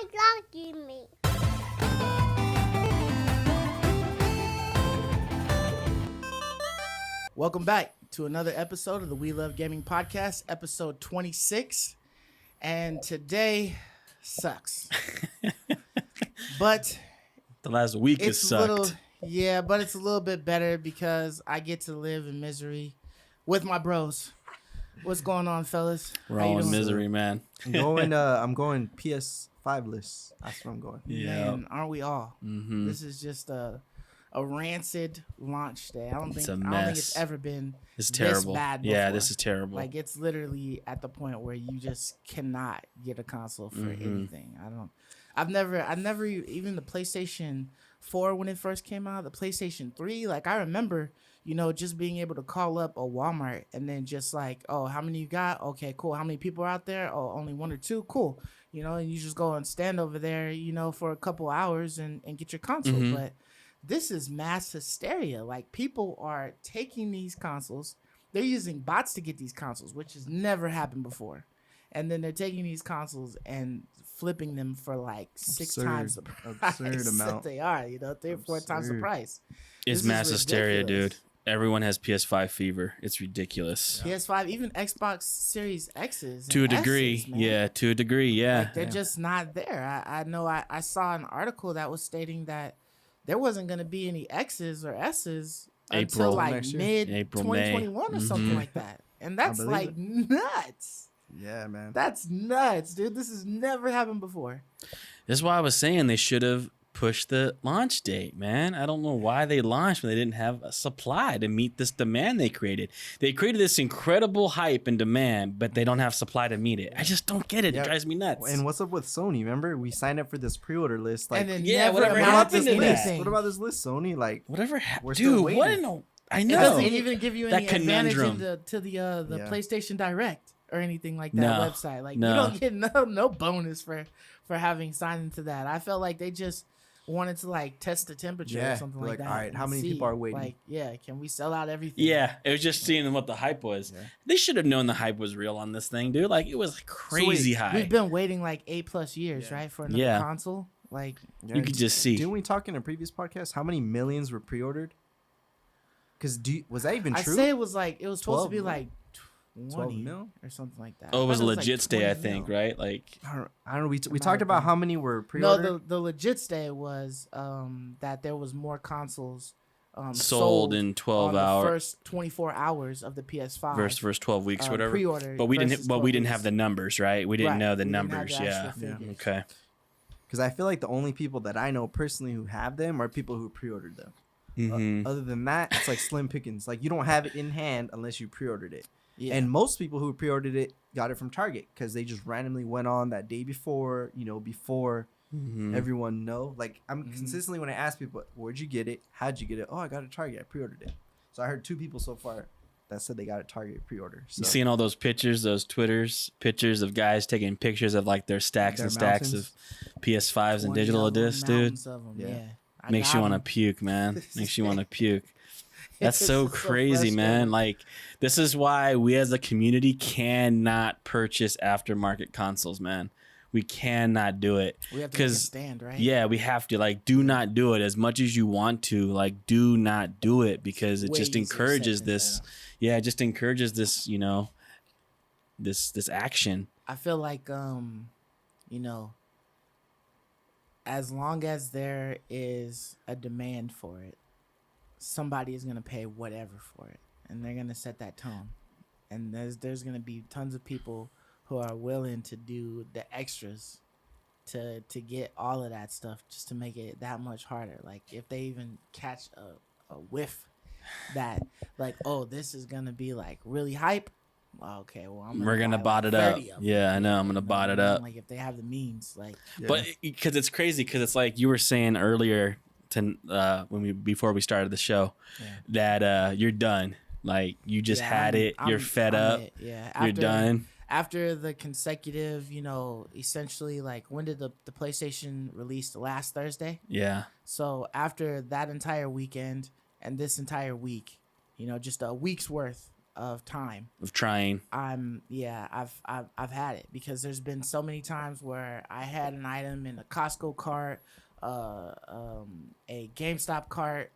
lucky me. Welcome back to another episode of the We Love Gaming Podcast, episode 26. And today sucks. But the last week has sucked. But it's a little bit better because I get to live in misery with my bros. What's going on, fellas? We're all in misery, man. I'm going PS5 list. That's where I'm going. Yeah. Man, aren't we all? Mm-hmm. This is just a rancid launch day. I don't think it's ever been It's terrible. this bad before. Yeah, this is terrible. Like, it's literally at the point where you just cannot get a console for anything. I've never even the PlayStation 4 when it first came out, the PlayStation 3, like I remember, just being able to call up a Walmart and then just like, oh, how many you got? Okay, cool. How many people are out there? Oh, only one or two. Cool. And you just go and stand over there, for a couple hours and get your console. Mm-hmm. But this is mass hysteria. Like, people are taking these consoles. They're using bots to get these consoles, which has never happened before. And then they're taking these consoles and flipping them for like six times the price that they are, 3 or 4 times the price. It's mass hysteria, dude. Everyone has PS5 fever. It's ridiculous. PS5, even Xbox Series X's. To a degree. Yeah, to a degree, yeah. Like, they're just not there. I know I saw an article that was stating that there wasn't going to be any X's or S's until like mid 2021 or something like that. And that's like nuts. Yeah, man. That's nuts, dude. This has never happened before. That's why I was saying they should have pushed the launch date, man. I don't know why they launched when they didn't have a supply to meet this demand they created. They created this incredible hype and demand, but they don't have supply to meet it. I just don't get it. It drives me nuts. And what's up with Sony? Remember, we signed up for this pre-order list. Like, and then whatever happened to that? What about this list, Sony? Like, whatever happened? Dude, what in the... I know. It doesn't even give you any that advantage conundrum. to the PlayStation Direct or anything like that website. Like, no. you don't get no bonus for having signed into that. I felt like they just wanted to like test the temperature or something like that. All right, how many people are waiting? Like, can we sell out everything? Yeah, it was just seeing what the hype was. Yeah. They should have known the hype was real on this thing, dude. Like, it was crazy high. We've been waiting like 8+ years, right, for another console. Like, you could just see. Didn't we talk in a previous podcast how many millions were pre-ordered? Because was that even true? I say it was supposed to be like 20 mil or something like that. Oh, it was a legit stay, I think, right? Like, I don't know. We talked about how many were pre-ordered. No, the legit stay was that there was more consoles sold in 12 hours. The first 24 hours of the PS5 versus first 12 weeks, whatever. Pre-order, but we didn't have the numbers, right? We didn't know the numbers. Yeah. Okay. Because I feel like the only people that I know personally who have them are people who pre-ordered them. Mm-hmm. Other than that, it's like slim pickings. Like, you don't have it in hand unless you pre-ordered it. Yeah. And most people who pre-ordered it got it from Target because they just randomly went on that day before, before everyone know. Like, I'm consistently, when I ask people, where'd you get it? How'd you get it? Oh, I got it at Target. I pre-ordered it. So I heard 2 people so far that said they got it Target pre-order. So. You seen all those pictures, those pictures of guys taking pictures of like their stacks and stacks of PS5s and digital discs, dude. Yeah. Makes you want to puke, man. Makes you want to puke. That's so crazy, man. Like, this is why we as a community cannot purchase aftermarket consoles, man. We cannot do it. We have to make a stand, right? Yeah, we have to. Like, do not do it as much as you want to. Like, do not do it because it just encourages this. Yeah, it just encourages this, this action. I feel like, as long as there is a demand for it, somebody is going to pay whatever for it, and they're going to set that tone. And there's going to be tons of people who are willing to do the extras to get all of that stuff just to make it that much harder. Like, if they even catch a whiff that, like, oh, this is going to be like really hype. Okay, well, we're gonna bot it up. Yeah, I know. I'm gonna bot it up. Like, if they have the means, like. But because it's crazy, because it's like you were saying earlier before we started the show, that you're done. Like, you just had it. You're fed up. You're done. After the consecutive, essentially, like, when did the PlayStation release? Last Thursday? Yeah. So after that entire weekend and this entire week, just a week's worth of time. Of trying. I've had it because there's been so many times where I had an item in a Costco cart, a GameStop cart,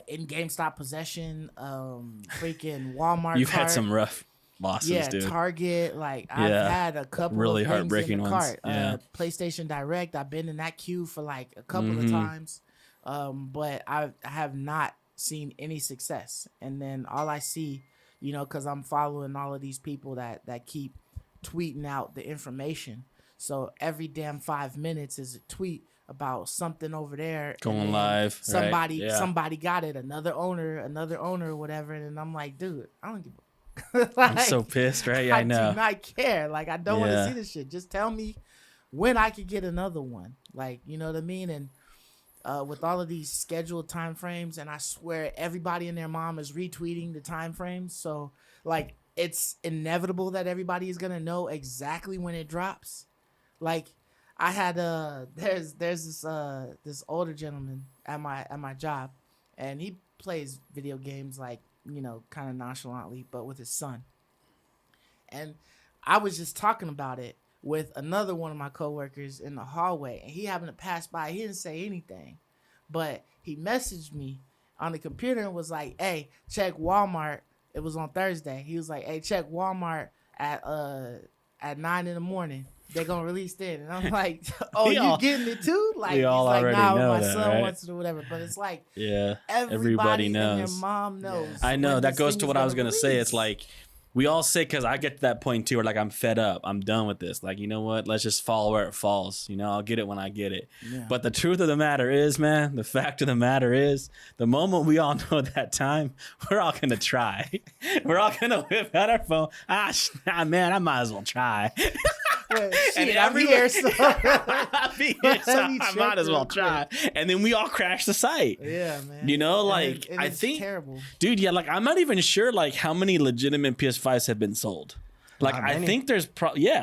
in GameStop possession, freaking Walmart You've cart. had some rough losses, Yeah, dude. Target. Like I've Yeah. had a couple Really of things heartbreaking in the ones. cart. Yeah. PlayStation Direct. I've been in that queue for like a couple of Mhm. times, but I have not seen any success. And then all I see, because I'm following all of these people that keep tweeting out the information. So every damn 5 minutes is a tweet about something over there and Going then live. Somebody Right? Yeah. somebody got it. Another owner, or whatever. And I'm like, dude, I don't give a I'm so pissed, right? Yeah, I know. do not care. Like, I don't want to Yeah. see this shit. Just tell me when I could get another one. Like, you know what I mean? And with all of these scheduled time frames, and I swear everybody and their mom is retweeting the time frames. So, like, it's inevitable that everybody is gonna know exactly when it drops. Like, I had there's this older gentleman at my job, and he plays video games like, kind of nonchalantly, but with his son. And I was just talking about it with another one of my coworkers in the hallway, and he happened to pass by. He didn't say anything, but he messaged me on the computer and was like, "Hey, check Walmart." It was on Thursday. He was like, "Hey, check Walmart at 9 in the morning. They're gonna release it." And I'm like, "Oh, you getting it too?" Like, we all he's like, already "Nah, know my that, son right? wants it or whatever." But it's like, Yeah. everybody knows. and their mom knows. I know when that this goes thing to is what I was gonna say. release. It's like we all say, because I get to that point too, where like I'm fed up. I'm done with this. Like, you know what? Let's just fall where it falls. I'll get it when I get it. Yeah. But the truth of the matter is, man, the fact of the matter is, the moment we all know that time, we're all gonna try. We're all gonna whip out our phone. Man, I might as well try. Well, And shit, I'm here, so I'll be here, so Let me I check might as real well try. And then we all crash the site. yeah, man. Like, and I it's think, terrible. dude, yeah, like I'm not even sure like how many legitimate PS5s have been sold. Like, Not I many. think there's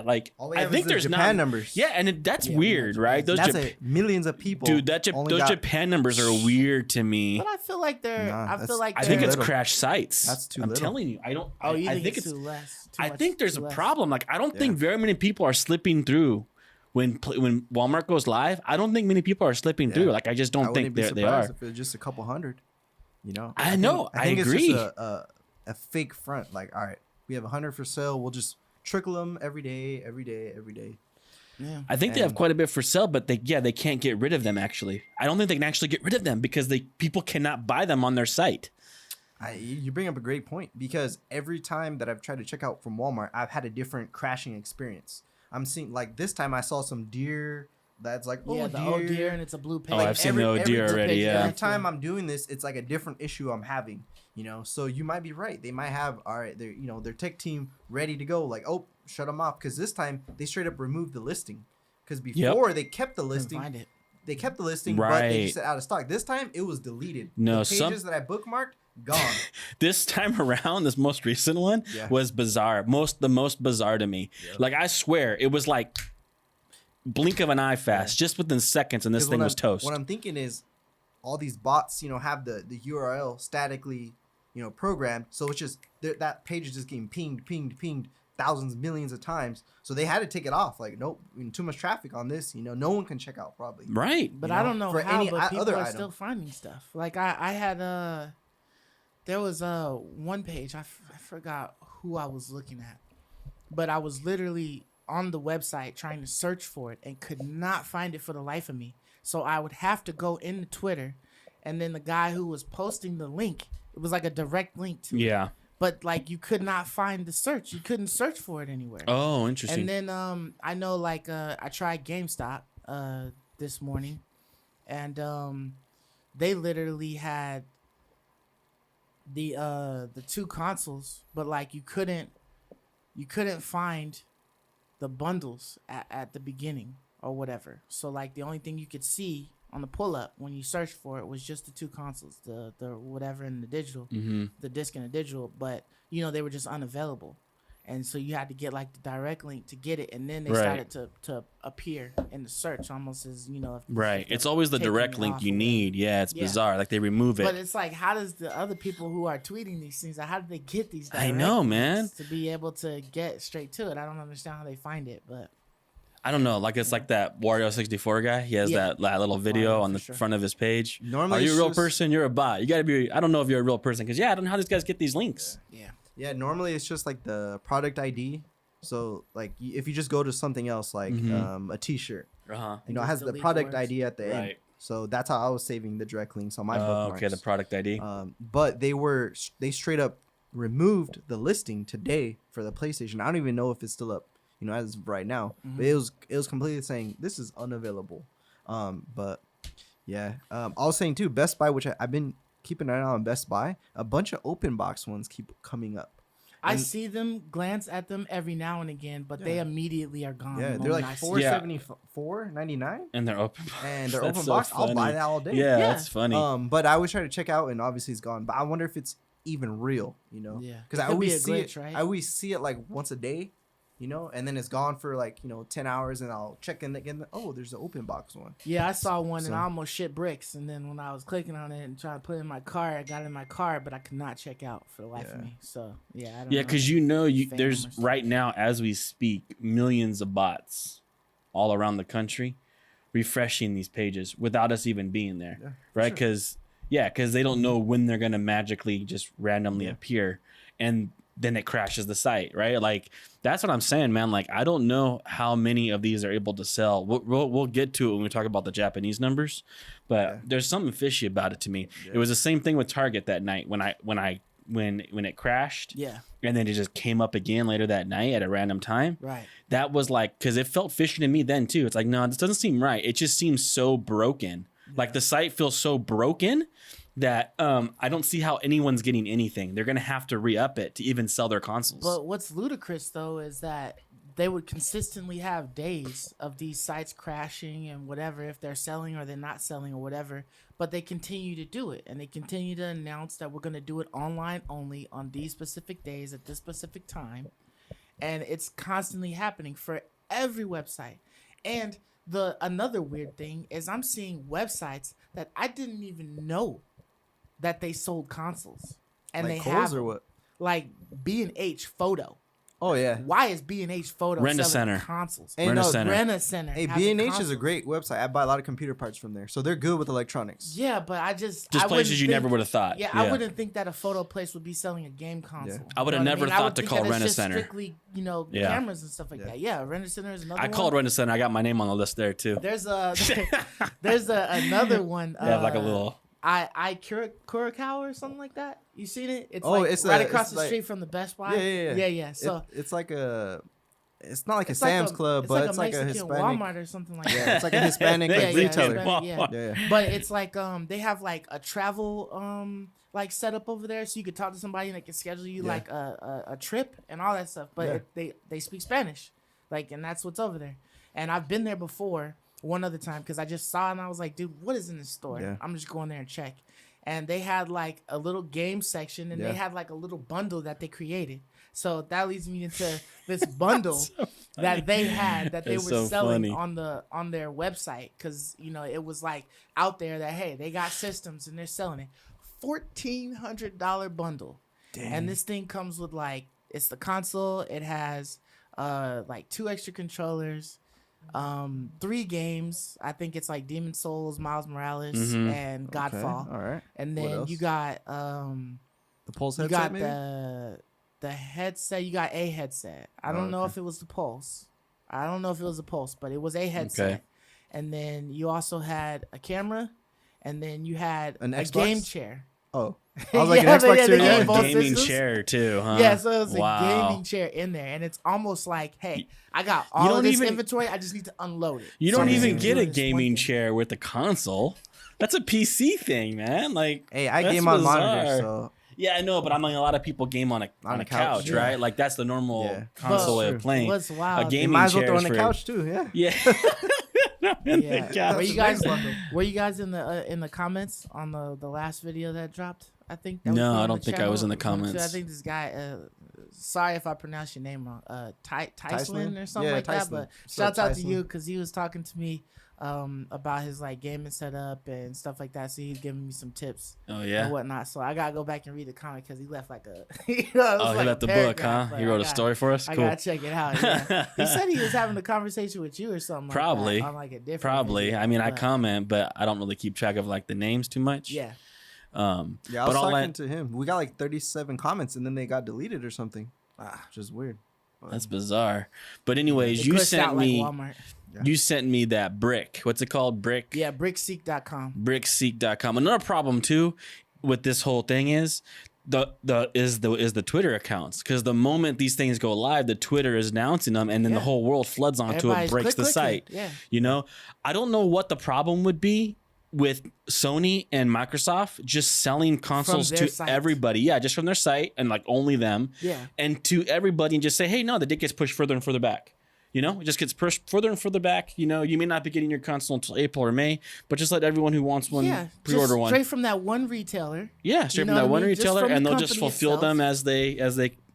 like All we I have think is the there's Japan not numbers. Yeah, and that's Yeah, weird, we have right? Those That's millions of people. dude, only those got- Japan numbers are weird to me. But I feel like they're. Nah, I feel that's- like I they're, think it's little. crash sites. That's too I'm little. telling you, I don't. Oh, you I think, think it's it's. too less? I think there's a less. problem. Like, I don't Yeah. think very many people are slipping through when Walmart goes live. I don't think many people are slipping Yeah. through. Like, I just I don't think wouldn't be they are. surprised if it was just a couple hundred. I know, I think agree. It's just a fake front. Like, all right, we have 100 for sale. We'll just trickle them every day. Yeah. I think they have And- quite a bit for sale, but they can't get rid of them. Actually, I don't think they can actually get rid of them because people cannot buy them on their site. You bring up a great point, because every time that I've tried to check out from Walmart, I've had a different crashing experience. I'm seeing, like, this time I saw some deer that's like, oh, Yeah, the deer. old deer, and it's a blue page. Oh, I've seen the old deer already. Yeah, Every time I'm doing this, it's like a different issue I'm having. So you might be right. They might have, all right, their tech team ready to go. Like, oh, shut them off, because this time they straight up removed the listing. Because before they kept the listing, Find it. but they just said out of stock. This time it was deleted. No, the pages that I bookmarked, gone. This time around, this most recent one was bizarre. The most bizarre to me. Yeah. Like, I swear, it was like blink of an eye fast, just within seconds, and this 'Cause thing what was toast. What I'm thinking is, all these bots, have the URL statically, programmed. So it's just that page is just getting pinged thousands, millions of times. So they had to take it off. Like, nope, too much traffic on this. No one can check out probably. Right. But I don't know for how, any but people other are item. still finding stuff. Like, I had there was one page, I forgot who I was looking at, but I was literally on the website trying to search for it and could not find it for the life of me. So I would have to go into Twitter, and then the guy who was posting the link, it was like a direct link to it. Yeah. But like, you could not find the search. You couldn't search for it anywhere. Oh, interesting. And then I know, like, I tried GameStop this morning, and they literally had the two consoles, but like, you couldn't find the bundles at the beginning or whatever. So like, the only thing you could see on the pull up when you searched for it was just the two consoles, the whatever in the digital, Mm-hmm. the disc and the digital, but they were just unavailable. And so you had to get like the direct link to get it, and then they Right. started to appear in the search almost as if, Right. if they're It's always the taking direct it link off you or whatever. need. Yeah, it's Yeah. bizarre. Like they remove it. But it's like, how does the other people who are tweeting these things, how do they get these direct I know, links man. to be able to get straight to it? I don't understand how they find it, but I don't know. Like it's like that Wario64 guy. He has Yeah. that little video Wario, on for the sure. front of his page. Normally Are you a it's real just- person? You're a bot. You got to be. I don't know if you're a real person because I don't know how these guys get these links. yeah. Yeah, normally it's just like the product ID. So like if you just go to something else like a T-shirt, Uh huh. you know, it just has the delete product words. ID at the end. Right. So that's how I was saving the direct links on my bookmarks. Okay, the product ID. But they straight up removed the listing today for the PlayStation. I don't even know if it's still up, as of right now. But it was completely saying this is unavailable. But yeah, I was saying too, Best Buy, which I've been keeping an eye on Best Buy, a bunch of open box ones keep coming up. I see them, glance at them every now and again, but they immediately are gone. Yeah, the they're moment like I see $4.74, them. $4.99, And they're open. and they're That's open so box. I'll buy funny. that all day. Yeah, Yeah. that's funny. But I always try to check out, and obviously it's gone. But I wonder if it's even real, Yeah. Because It I could be always a see glitch, it. right? I always see it like once a day, and then it's gone for like 10 hours, and I'll check in again. Oh, there's an open box one. Yeah, I saw one and So- I almost shit bricks. And then when I was clicking on it and trying to put it in my car, I got in my car, but I could not check out for the life of Yeah. me. So yeah, I don't Yeah, know. because Fam there's or something. right now as we speak millions of bots all around the country refreshing these pages without us even being there, Yeah, for right? sure. Because they don't know when they're gonna magically just randomly Yeah. appear, and then it crashes the site, right? Like that's what I'm saying, man. Like I don't know how many of these are able to sell. We'll get to it when we talk about the Japanese numbers, but Yeah. there's something fishy about it to me. Yeah. It was the same thing with Target that night when it crashed. Yeah, And then it just came up again later that night at a random time. right. That was like, because it felt fishy to me then too. It's like, no, this doesn't seem right. It just seems so broken. Like the site feels so broken that I don't see how anyone's getting anything. They're going to have to re-up it to even sell their consoles. But what's ludicrous though is that they would consistently have days of these sites crashing and whatever, if they're selling or they're not selling or whatever, but they continue to do it, and they continue to announce that we're going to do it online only on these specific days at this specific time, and it's constantly happening for every website. And the another weird thing is I'm seeing websites that I didn't even know that they sold consoles, and Like they Kohl's have or them. what? Like B&H Photo. Oh yeah. Why is B&H Photo Rent a selling center. consoles? Hey, Rent a no, center. Rent a center. Hey, has the B&H is a consoles. great website. I buy a lot of computer parts from there, so they're good with electronics. Yeah, but I just just I places wouldn't you think- never would have thought. Yeah, I wouldn't think that a photo place would be selling a game console. I would have You know what never mean? I thought would to think call that it's Rent a just Center. Strictly, Yeah. cameras and stuff like Yeah. that. Yeah, Rent a Center is another I one. called Rent a Center. I got my name on the list there too. There's another one. They have like a little. Curacao or something like that. You seen it? It's Oh, like it's right a- across it's the like- street from the Best Buy. Yeah. Yeah. So it's like it's not like a it's like Sam's Club, but it's like a Mexican Hispanic. Walmart or something like Yeah, that. it's like a Hispanic Yeah, like yeah, retailer. Hispanic, yeah. Yeah. But it's like they have like a travel like setup over there, so you could talk to somebody and they can schedule you Yeah. like a trip and all that stuff. But Yeah. they speak Spanish, like, and that's what's over there. And I've been there before one other time because I just saw it and I was like, dude, what is in this store? Yeah. I'm just going there and check. And they had like a little game section, and Yeah. they had like a little bundle that they created. So that leads me into this bundle that they had that they It's were so selling funny. on their website, because it was like out there that, hey, they got systems and they're selling it. $1,400 bundle. And this thing comes with like, it's the console, it has like 2 extra controllers, 3 games. I think it's like Demon Souls, Miles Morales, and Godfall. All right. And What then else? you got The Pulse you headset, got maybe? the headset. You got a headset. I don't know okay. if it was the Pulse. I don't know if it was the Pulse, but it was a headset. Okay. And then you also had a camera, and then you had An a Xbox? game chair. Oh, I was like Yeah, an Xbox they Series gave X? A both gaming systems. chair too, huh? Yeah, so it was Wow. a gaming chair in there, and it's almost like, hey, I got You all don't of this even- inventory. I just need to unload it. You So don't I'm just even gonna get do a this one gaming thing. chair with the console. That's a PC thing, man. Like, Hey, I that's game on bizarre. monitor, so Yeah, I know, but I'm like, a lot of people game on a couch, yeah. right? Like that's the normal Yeah. console way But of playing. what's wild- A You you gaming might as well chair throw is on the for- couch too. Yeah. Yeah. In the Yeah. couch. Were you guys in the comments on the last video that dropped? I think. That was No, put I on don't the think I channel. was in the One or two. I comments. think this guy sorry if I pronounce your name wrong. Tyson or something Yeah, like Tyson. that. But What's up, shouts out to Tyson? you because he was talking to me about his like gaming setup and stuff like that. So he's giving me some tips Oh yeah. and whatnot. So I gotta go back and read the comic because he left like a Oh, he left the book, huh? He wrote a story for us. I Cool. gotta check it out. Yeah. He said he was having a conversation with you or something. Probably. Like that, on like a different. Probably. Video, I mean, I but- comment, but I don't really keep track of like the names too much. Yeah. Yeah, I but was all talking to him. We got like 37 comments, and then they got deleted or something. Which is weird. That's bizarre. But anyways, It you pushed sent out like me. Walmart. You sent me that brick. What's it called? Brick. Yeah, brickseek.com. Brickseek.com. Another problem too with this whole thing is the Twitter accounts, because the moment these things go live, the Twitter is announcing them, and then the Yeah. whole world floods onto it, Everybody's breaks the clicking. site. Yeah. You know, I don't know what the problem would be with Sony and Microsoft just selling consoles their to site. everybody. Yeah, just from their site and like only them. Yeah. And to everybody and just say, hey, no, the date gets pushed further and further back. You know, it just gets pushed further and further back. You know, you may not be getting your console until April or May, but just let everyone who wants one Yeah, pre-order just one. straight from that one retailer. Yeah, straight You know from that what I one mean? Just retailer, from and the they'll just company fulfill itself. them as they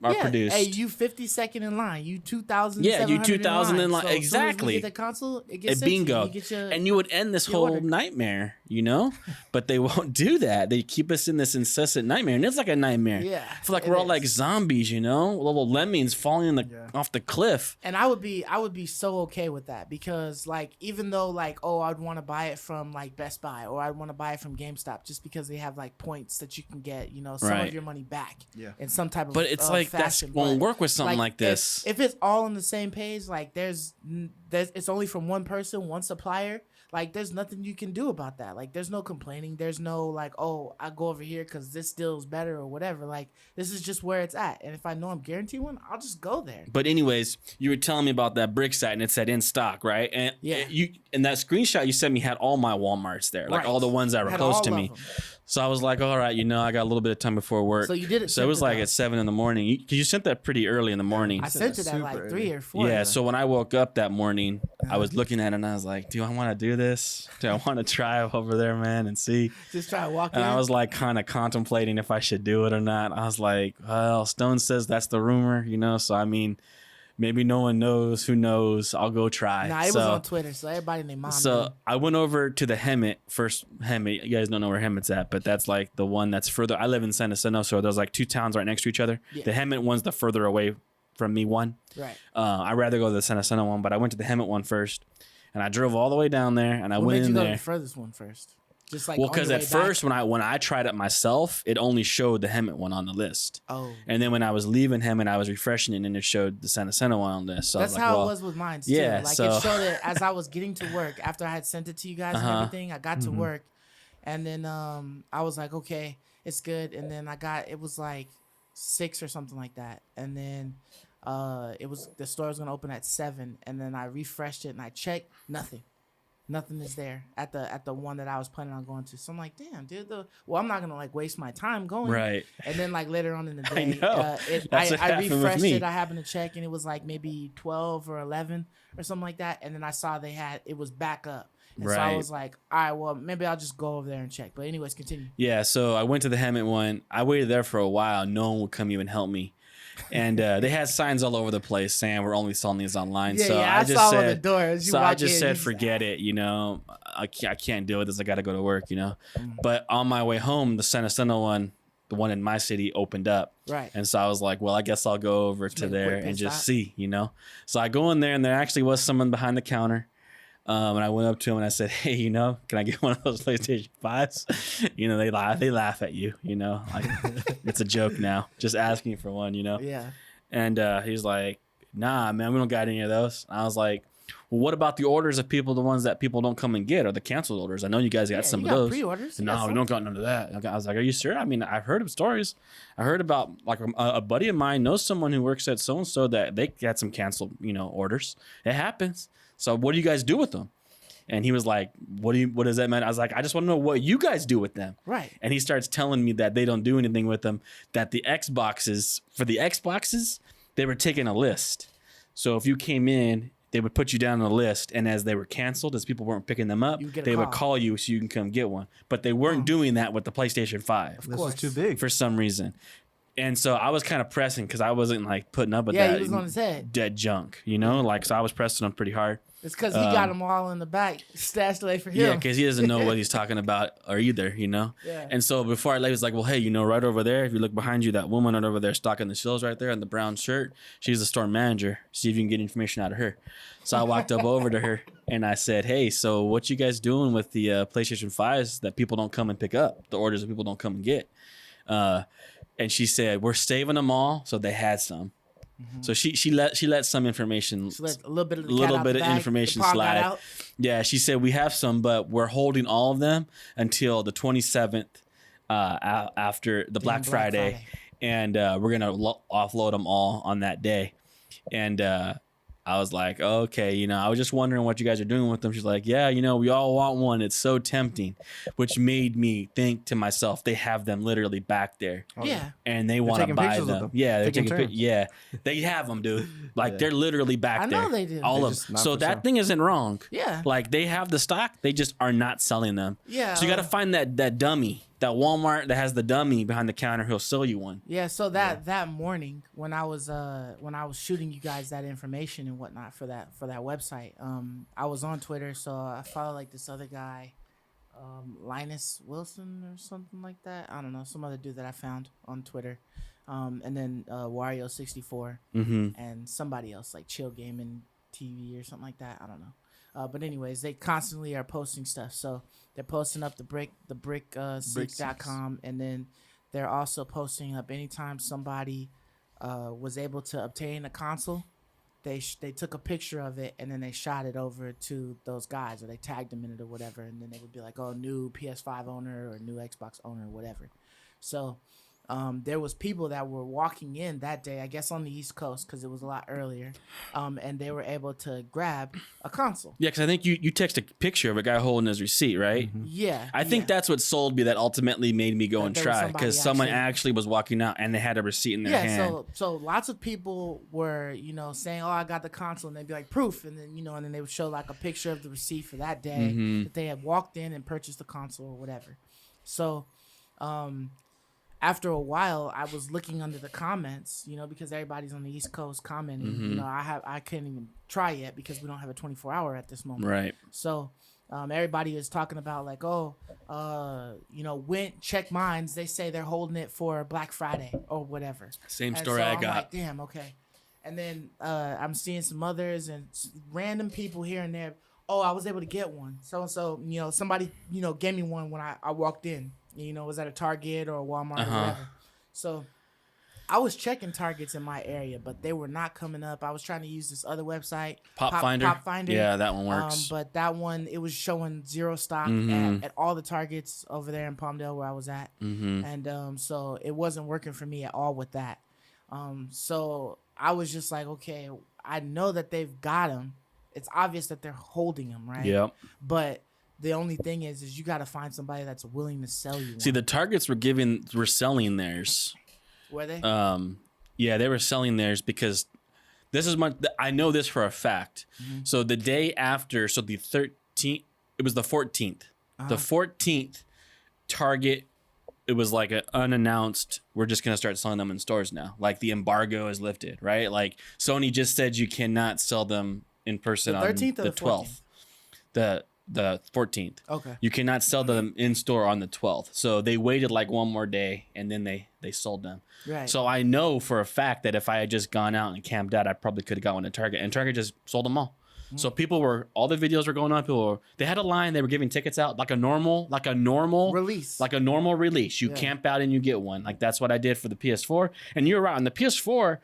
are Yeah. produced. Hey, you 52nd in line. You 2,000. Yeah, you 2,000 in line. So as soon as we Exactly. get the console, it gets A sent to you. bingo. You get your, And you would end this your whole order. nightmare, you know? But they won't do that. They keep us in this incessant nightmare, and it's like a nightmare. Yeah, I feel like it we're all is. like zombies, you know? Little lemmings falling off the cliff. And I would be so okay with that because like even though like I'd want to buy it from like Best Buy or I'd want to buy it from GameStop just because they have like points that you can get some Right. of your money back Yeah. in some type of But it's like that fashion. won't But, work with something like this. If it's all on the same page, like there's it's only from one person, one supplier. Like there's nothing you can do about that. Like there's no complaining. There's no like, I go over here because this deal is better or whatever. Like this is just where it's at. And if I know I'm guaranteed one, I'll just go there. But anyways, you were telling me about that brick site, and it said in stock, right? And Yeah. and that screenshot you sent me had all my Walmarts there, like Right. all the ones that were Had close all to of me. them. So I was like, all right, I got a little bit of time before work. So you did it. So it was like simple, at 7 in the morning. You sent that pretty early in the morning. I sent it at super like early. 3 or 4. Yeah, so when I woke up that morning, I was looking at it and I was like, do I want to do this? Do I want to try over there, man, and see? Just try to walk And in. I was like kind of contemplating if I should do it or not. I was like, well, Stone says that's the rumor, so I mean, maybe no one knows. Who knows? I'll go try. Nah, it was on Twitter, so everybody and their mom. So knew. I went over to the Hemet first. Hemet, you guys don't know where Hemet's at, but that's like the one that's further. I live in San Jacinto, so there's like 2 towns right next to each other. Yeah. The Hemet one's the further away from me one. Right. I'd rather go to the San Jacinto one, but I went to the Hemet one first, and I drove all the way down there, and I What went made you in go to there. the furthest one first? Just like Well, on because your at way back? first when I tried it myself, it only showed the Hemet one on the list. Oh. And then when I was leaving Hemet, I was refreshing it, and it showed the San Jacinto one on the list. So That's I was like, how well, it was with mine too. yeah, Like so- it showed it as I was getting to work after I had sent it to you guys and everything. I got to work, and then I was like, okay, it's good. And then it was like 6 or something like that. And then the store was gonna open at 7, and then I refreshed it and I checked, nothing is there at the one that I was planning on going to. So I'm like, damn, dude. I'm not gonna like waste my time going. Right. And then like later on in the I day, know. That's what I happened with refreshed me. it. I happened to check, and it was like maybe 12 or 11 or something like that. And then I saw it was back up. And so I Right. was like, all right, well, maybe I'll just go over there and check. But anyways, continue. Yeah, so I went to the Hemet one. I waited there for a while. No one would come even help me. And they had signs all over the place saying we're only selling these online. Yeah, so yeah, I I just saw said, on the door as you so I walk just in, said, you forget it. I can't do this. I got to go to work. But on my way home, the San Jacinto one, the one in my city, opened up. Right. And so I was like, well, I guess I'll go over to make a there quick and pit just stop. see. So I go in there, and there actually was someone behind the counter. And I went up to him and I said, hey, can I get one of those PlayStation 5s? They laugh at you, like it's a joke now, just asking for one, Yeah. And he's like, nah, man, we don't got any of those. And I was like, well, what about the orders of the ones that people don't come and get, or the canceled orders? I know you guys got some you of got those. pre-orders. You No, got we some. don't got none of that. I was like, are you sure? I mean, I've heard of stories. I heard about like a buddy of mine knows someone who works at so-and-so that they got some canceled, orders. It happens. So what do you guys do with them? And he was like, what does that mean? I was like, I just want to know what you guys do with them. Right. And he starts telling me that they don't do anything with them, that the Xboxes, they were taking a list. So if you came in, they would put you down on a list, and as they were canceled, as people weren't picking them up, You get a they would call. call you so you can come get one. But they weren't doing that with the PlayStation 5 This was course. too big. for some reason. And so I was kind of pressing because I wasn't like putting up with Yeah, that he was on his head. dead junk, you know? Like, so I was pressing him pretty hard. It's because he got them all in the back, stashed away for him. Yeah, because he doesn't know what he's talking about or either, you know? Yeah. And so before I left, he was like, well, hey, you know, right over there, if you look behind you, that woman right over there stocking the shelves right there in the brown shirt, she's the store manager. See if you can get information out of her. So I walked up over to her and I said, hey, so what you guys doing with the PlayStation 5s that people don't come and pick up, the orders that people don't come and get? And she said, we're saving them all. So they had some. Mm-hmm. So she let some information, she let a little bit of information slide. Yeah, she said we have some, but we're holding all of them until the 27th after the Black Friday, and we're gonna offload them all on that day. And I was like, okay, you know, I was just wondering what you guys are doing with them. She's like, yeah, you know, we all want one. It's so tempting, which made me think to myself, they have them literally back there. Yeah. And they want to buy them. Yeah, they're taking pictures. Yeah, they have them, dude. Like, they're literally back there. I know they do. All of them. So that thing isn't wrong. Yeah. Like, they have the stock. They just are not selling them. Yeah. So you got to find that dummy. That Walmart that has the dummy behind the counter, he'll sell you one. Yeah, so that morning when I was shooting you guys that information and whatnot for that website, I was on Twitter, so I follow like this other guy, Linus Wilson or something like that. I don't know, some other dude that I found on Twitter, and then Wario64 and somebody else like Chill Gaming TV or something like that. I don't know. But anyways, they constantly are posting stuff. So they're posting up the brick6.com, and then they're also posting up anytime somebody was able to obtain a console. They took a picture of it and then they shot it over to those guys, or they tagged them in it or whatever, and then they would be like, "Oh, new PS5 owner or new Xbox owner or whatever." So there was people that were walking in that day, I guess on the East Coast because it was a lot earlier, and they were able to grab a console. Yeah, because I think you text a picture of a guy holding his receipt, right? Mm-hmm. Yeah. I think that's what sold me, that ultimately made me go and try, because someone actually was walking out and they had a receipt in their hand. Yeah, so lots of people were, you know, saying, "Oh, I got the console," and they'd be like, "Proof," and then, you know, and then they would show like a picture of the receipt for that day that they had walked in and purchased the console or whatever. So, after a while, I was looking under the comments, you know, because everybody's on the East Coast commenting. You know, I couldn't even try yet because we don't have a 24-hour at this moment. Right. So everybody is talking about like, oh, you know, check mines. They say they're holding it for Black Friday or whatever. Same story I got. I'm like, damn, okay. And then I'm seeing some others and random people here and there. Oh, I was able to get one. So you know, somebody, you know, gave me one when I walked in. You know, was at a Target or a Walmart or whatever. So I was checking Targets in my area, but they were not coming up. I was trying to use this other website, Pop Finder. Yeah, that one works. But that one, it was showing zero stock at all the Targets over there in Palmdale where I was at. And so it wasn't working for me at all with that. So I was just like, okay, I know that they've got them. It's obvious that they're holding them, right? Yep. But the only thing is you got to find somebody that's willing to sell you one. See, the Targets were selling theirs. Were they? Yeah, they were selling theirs because this is I know this for a fact. So the day after, so the 13th, it was the 14th. The 14th, Target, it was like an unannounced, we're just going to start selling them in stores now. Like the embargo is lifted, right? Like Sony just said you cannot sell them in person on the 12th. The 14th. Okay. You cannot sell them in store on the 12th. So they waited like one more day and then they sold them. Right. So I know for a fact that if I had just gone out and camped out, I probably could have got one at Target, and Target just sold them all. So all the videos were going on. They had a line. They were giving tickets out like a normal release. Like a normal release. You camp out and you get one. Like that's what I did for the PS4. And you're right. On the PS4,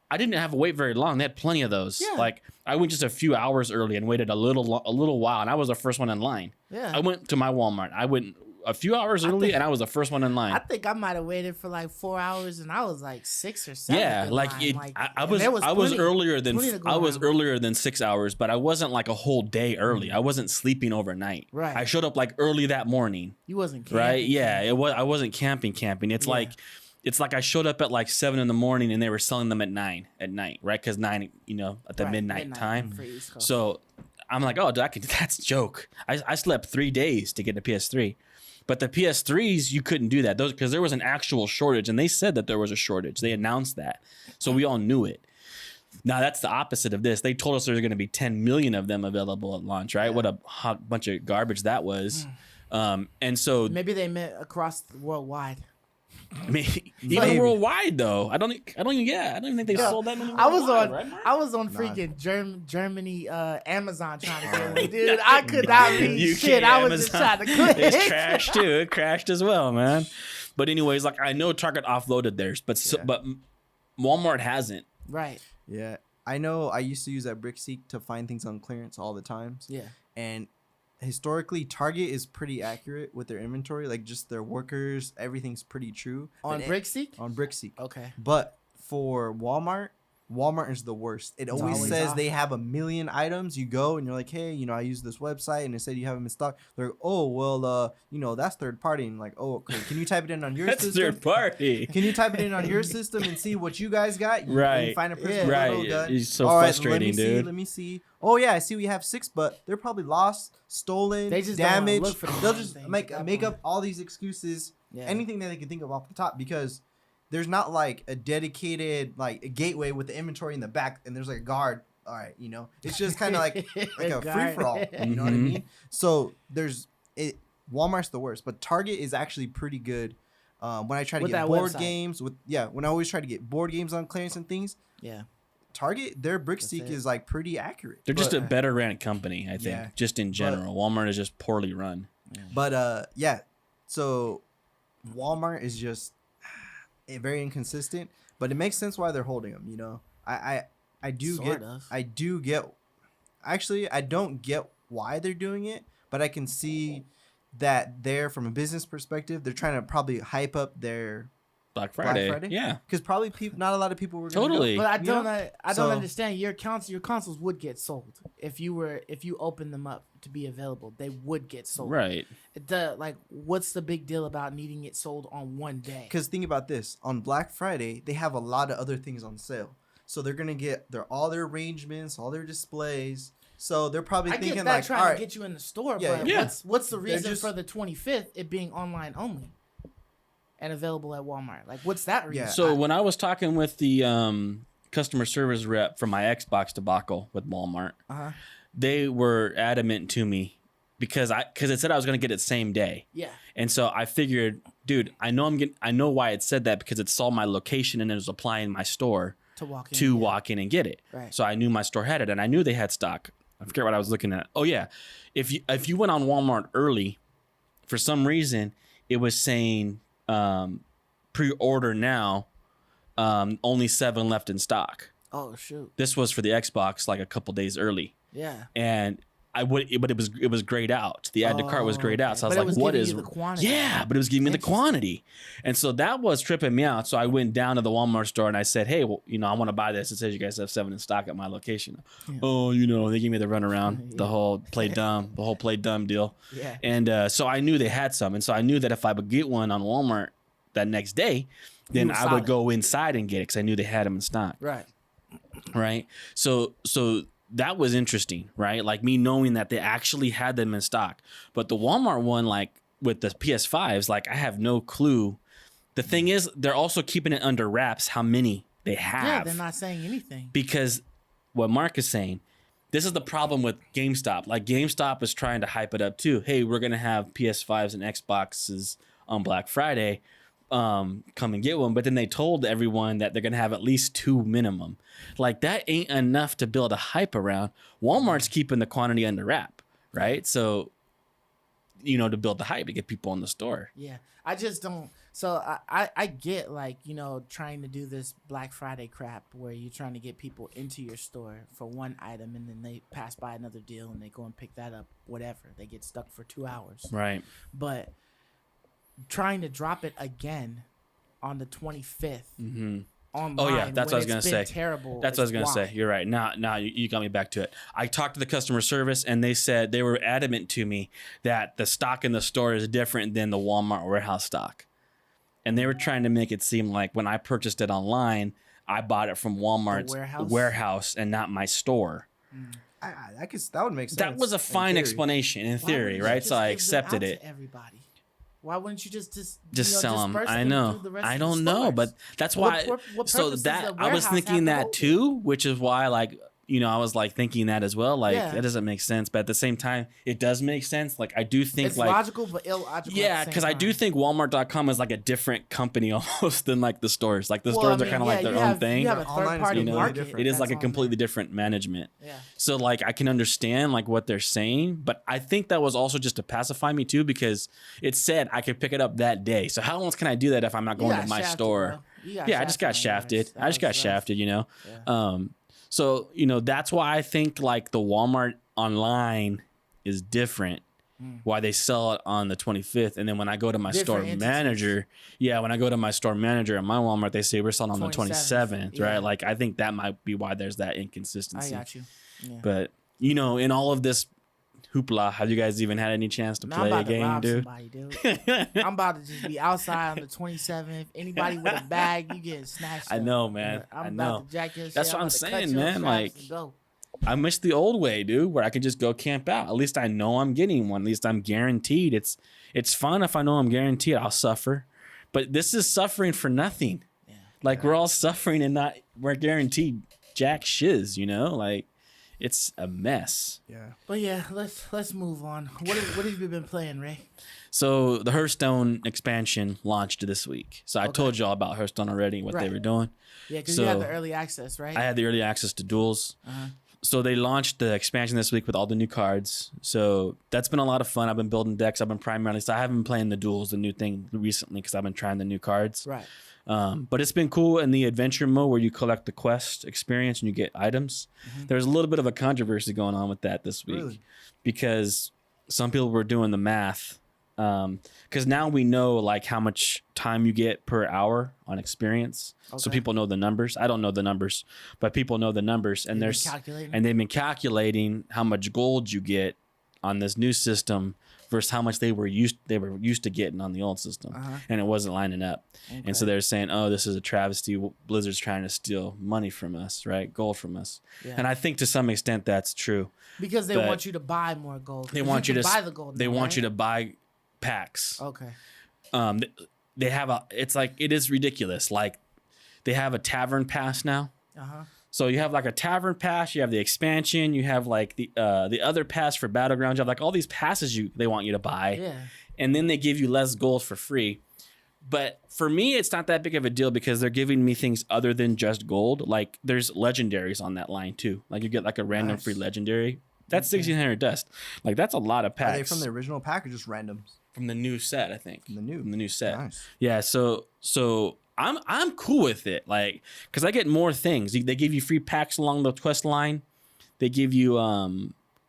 I didn't have to wait very long. They had plenty of those. Yeah. Like I went just a few hours early and waited a little while, and I was the first one in line. Yeah. I went to my Walmart. I went a few hours early, and I was the first one in line. I think I might have waited for like 4 hours, and I was like 6 or 7. Yeah, I was earlier than 6 hours, but I wasn't like a whole day early. I wasn't sleeping overnight. Right. I showed up like early that morning. You wasn't camping. Right? Yeah, I wasn't camping. It's like I showed up at like 7 in the morning and they were selling them at 9 at night, right? Because 9, you know, at the midnight time. So I'm like, oh, that's a joke. I slept 3 days to get a PS3. But the PS3s, you couldn't do that. Those because there was an actual shortage, and they said that there was a shortage. They announced that, so we all knew it. Now that's the opposite of this. They told us there's going to be 10 million of them available at launch, right? What a hot bunch of garbage that was. And so maybe they meant across worldwide. Even worldwide though. I don't even think they sold that many. I was on right, freaking Germany Amazon trying to get one, dude. I could not read shit. I was just trying to click. It's crashed too. It crashed as well, man. But anyways, like I know Target offloaded theirs, but but Walmart hasn't. Right. Yeah. I know I used to use that BrickSeek to find things on clearance all the times. Yeah. And historically, Target is pretty accurate with their inventory. Like, just their workers, everything's pretty true. On BrickSeek? On BrickSeek. Okay. But for Walmart is the worst. It always says they have a million items. You go and you're like, hey, I use this website and it said you have them in stock. They're like, oh, well, that's third party. And like, oh, okay. Can you type it in on your system? That's third party. Can you type it in on your system and see what you guys got? Right. You find a person. Right. It's so frustrating, dude. Let me see. Oh yeah, I see we have 6, but they're probably lost, stolen, they just damaged. They'll just things make up all these excuses, anything that they can think of off the top, because there's not like a dedicated like a gateway with the inventory in the back and there's like a guard. All right, it's just kind of like a free for all. You know what I mean? So Walmart's the worst, but Target is actually pretty good. When I try to get board games when I always try to get board games on clearance and things. Yeah. Target, their BrickSeek is like pretty accurate. They're just a better ran company, I think, just in general. Walmart is just poorly run. Yeah. But so Walmart is just very inconsistent, but it makes sense why they're holding them. I do get. Actually, I don't get why they're doing it, but I can see that from a business perspective, they're trying to probably hype up their Black Friday. Yeah, because probably not a lot of people were totally. But I don't understand. Your consoles would get sold if you open them up to be available. They would get sold. Right. What's the big deal about needing it sold on one day? Because think about this: on Black Friday, they have a lot of other things on sale, so they're gonna get all their arrangements, all their displays. So they're probably thinking like, trying all right, to get you in the store. Yeah, but what's the reason for the 25th it being online only? And available at Walmart. Like, what's that reason? Yeah, so when I was talking with the customer service rep for my Xbox debacle with Walmart, they were adamant to me because it said I was going to get it same day. Yeah. And so I figured, dude, I know why it said that, because it saw my location and it was applying my store to walk in and get it. Right. So I knew my store had it, and I knew they had stock. I forget what I was looking at. Oh yeah, if you went on Walmart early, for some reason it was saying pre-order now, only 7 left in stock. Oh shoot! This was for the Xbox, like a couple days early. Yeah. And but it was grayed out. The add to cart was grayed out. So I was like, what is the quantity? Yeah, but it was giving me the quantity. And so that was tripping me out. So I went down to the Walmart store and I said, hey, well, I want to buy this. It says you guys have 7 in stock at my location. Yeah. Oh, they gave me the runaround, the whole play dumb deal. Yeah. And so I knew they had some. And so I knew that if I would get one on Walmart that next day, then I would go inside and get it, because I knew they had them in stock. Right. So that was interesting, right? Like me knowing that they actually had them in stock. But the Walmart one, like with the PS5s, like I have no clue. The thing is, they're also keeping it under wraps how many they have. Yeah, they're not saying anything. Because what Mark is saying, this is the problem with GameStop. Like GameStop is trying to hype it up too. Hey, we're going to have PS5s and Xboxes on Black Friday. Come and get one. But then they told everyone that they're gonna have at least 2 minimum. Like that ain't enough to build a hype around. Walmart's keeping the quantity under wrap, right? So to build the hype, to get people in the store. Yeah, I just don't. So I get trying to do this Black Friday crap where you're trying to get people into your store for one item and then they pass by another deal and they go and pick that up, whatever. They get stuck for 2 hours. Right. But trying to drop it again on the 25th online. Oh yeah, that's what I was gonna say. Terrible. That's what I was gonna say. You're right. Now you got me back to it. I talked to the customer service and they said they were adamant to me that the stock in the store is different than the Walmart warehouse stock, and they were trying to make it seem like when I purchased it online, I bought it from Walmart's warehouse and not my store. That would make sense. That was a fine explanation in theory, right? So I accepted it. Everybody. Why wouldn't you just sell them? disperse I them know. through the rest I of the don't know, stores? but that's What why. what So purpose does that the I was warehouse thinking have to that hold it? too, which is why like. I was like thinking that as well. Like Yeah. that doesn't make sense, but at the same time, it does make sense. Like I do think It's like logical but illogical. yeah, because I do think Walmart.com is like a different company almost than like the stores. Like the stores are kind of like their own thing. You have a Their online third is party completely market. different. It is like that's a on completely there. different management. Yeah. So like I can understand like what they're saying, but I think that was also just to pacify me too because it said I could pick it up that day. So how else can I do that if I'm not You going got to my shafted, store? bro. You got Yeah, I just got on yours. shafted. That I just was got rough. shafted, Yeah. So, that's why I think like the Walmart online is different. Why they sell it on the 25th. And then when I go to my store Different entities. manager, when I go to my store manager at my Walmart, they say we're selling on the 27th, 27th, yeah. right? Like I think that might be why there's that I inconsistency. got you. Yeah. But, in all of this hoopla, have you guys even had any chance to Man, play I'm a about to game, rob dude? somebody, dude. I'm about to just be outside on the 27th. Anybody with a bag, you getting snatched. I up. know, man. I'm I about know. to jack your shit. That's what I'm about to cut saying, your man. straps Like, and go. I miss the old way, dude, where I could just go camp out. At least I know I'm getting one. At least I'm guaranteed. It's fun if I know I'm guaranteed. I'll suffer. But this is suffering for nothing. Yeah. Like we're all suffering and we're guaranteed jack shiz, Like it's a mess. Yeah. But yeah, let's move on. What have you been playing, Ray? So the Hearthstone expansion launched this week. So I told y'all about Hearthstone already, what they Right. were doing. Yeah, because So, you had the early access, right? I had the early access to duels. So they launched the expansion this week with all the new cards. So that's been a lot of fun. I've been building decks. I haven't been playing the duels, the new thing recently, because I've been trying the new cards. Right. But it's been cool in the adventure mode where you collect the quest experience and you get items. There's a little bit of a controversy going on with that this week Really? because some people were doing the math. Because now we know like how much time you get per hour on experience. So Okay. people know the numbers. I don't know the numbers, but people know the numbers, and You've been calculating? they've been calculating how much gold you get on this new system versus how much they were used to getting on the old system, and it wasn't lining up. And so they're saying, "Oh, this is a travesty. Blizzard's trying to steal money from us, right? Gold from us." Yeah. And I think to some extent that's true. Because they But want you to buy more gold. They want you can to buy the gold. They now, want right? you to buy packs. Okay. They have it's like it is ridiculous. Like they have a tavern pass now. So you have like a tavern pass, you have the expansion, you have like the other pass for Battlegrounds, you have like all these passes they want you to buy. Yeah. And then they give you less gold for free. But for me, it's not that big of a deal because they're giving me things other than just gold. Like there's legendaries on that line too. Like you get like a random free legendary. That's 1,600 dust. Like that's a lot of packs. Are they from the original pack or just randoms? From the new set, I think. From the new set. Nice. Yeah, so I'm cool with it, like, because I get more things. They give you free packs along the quest line. They give you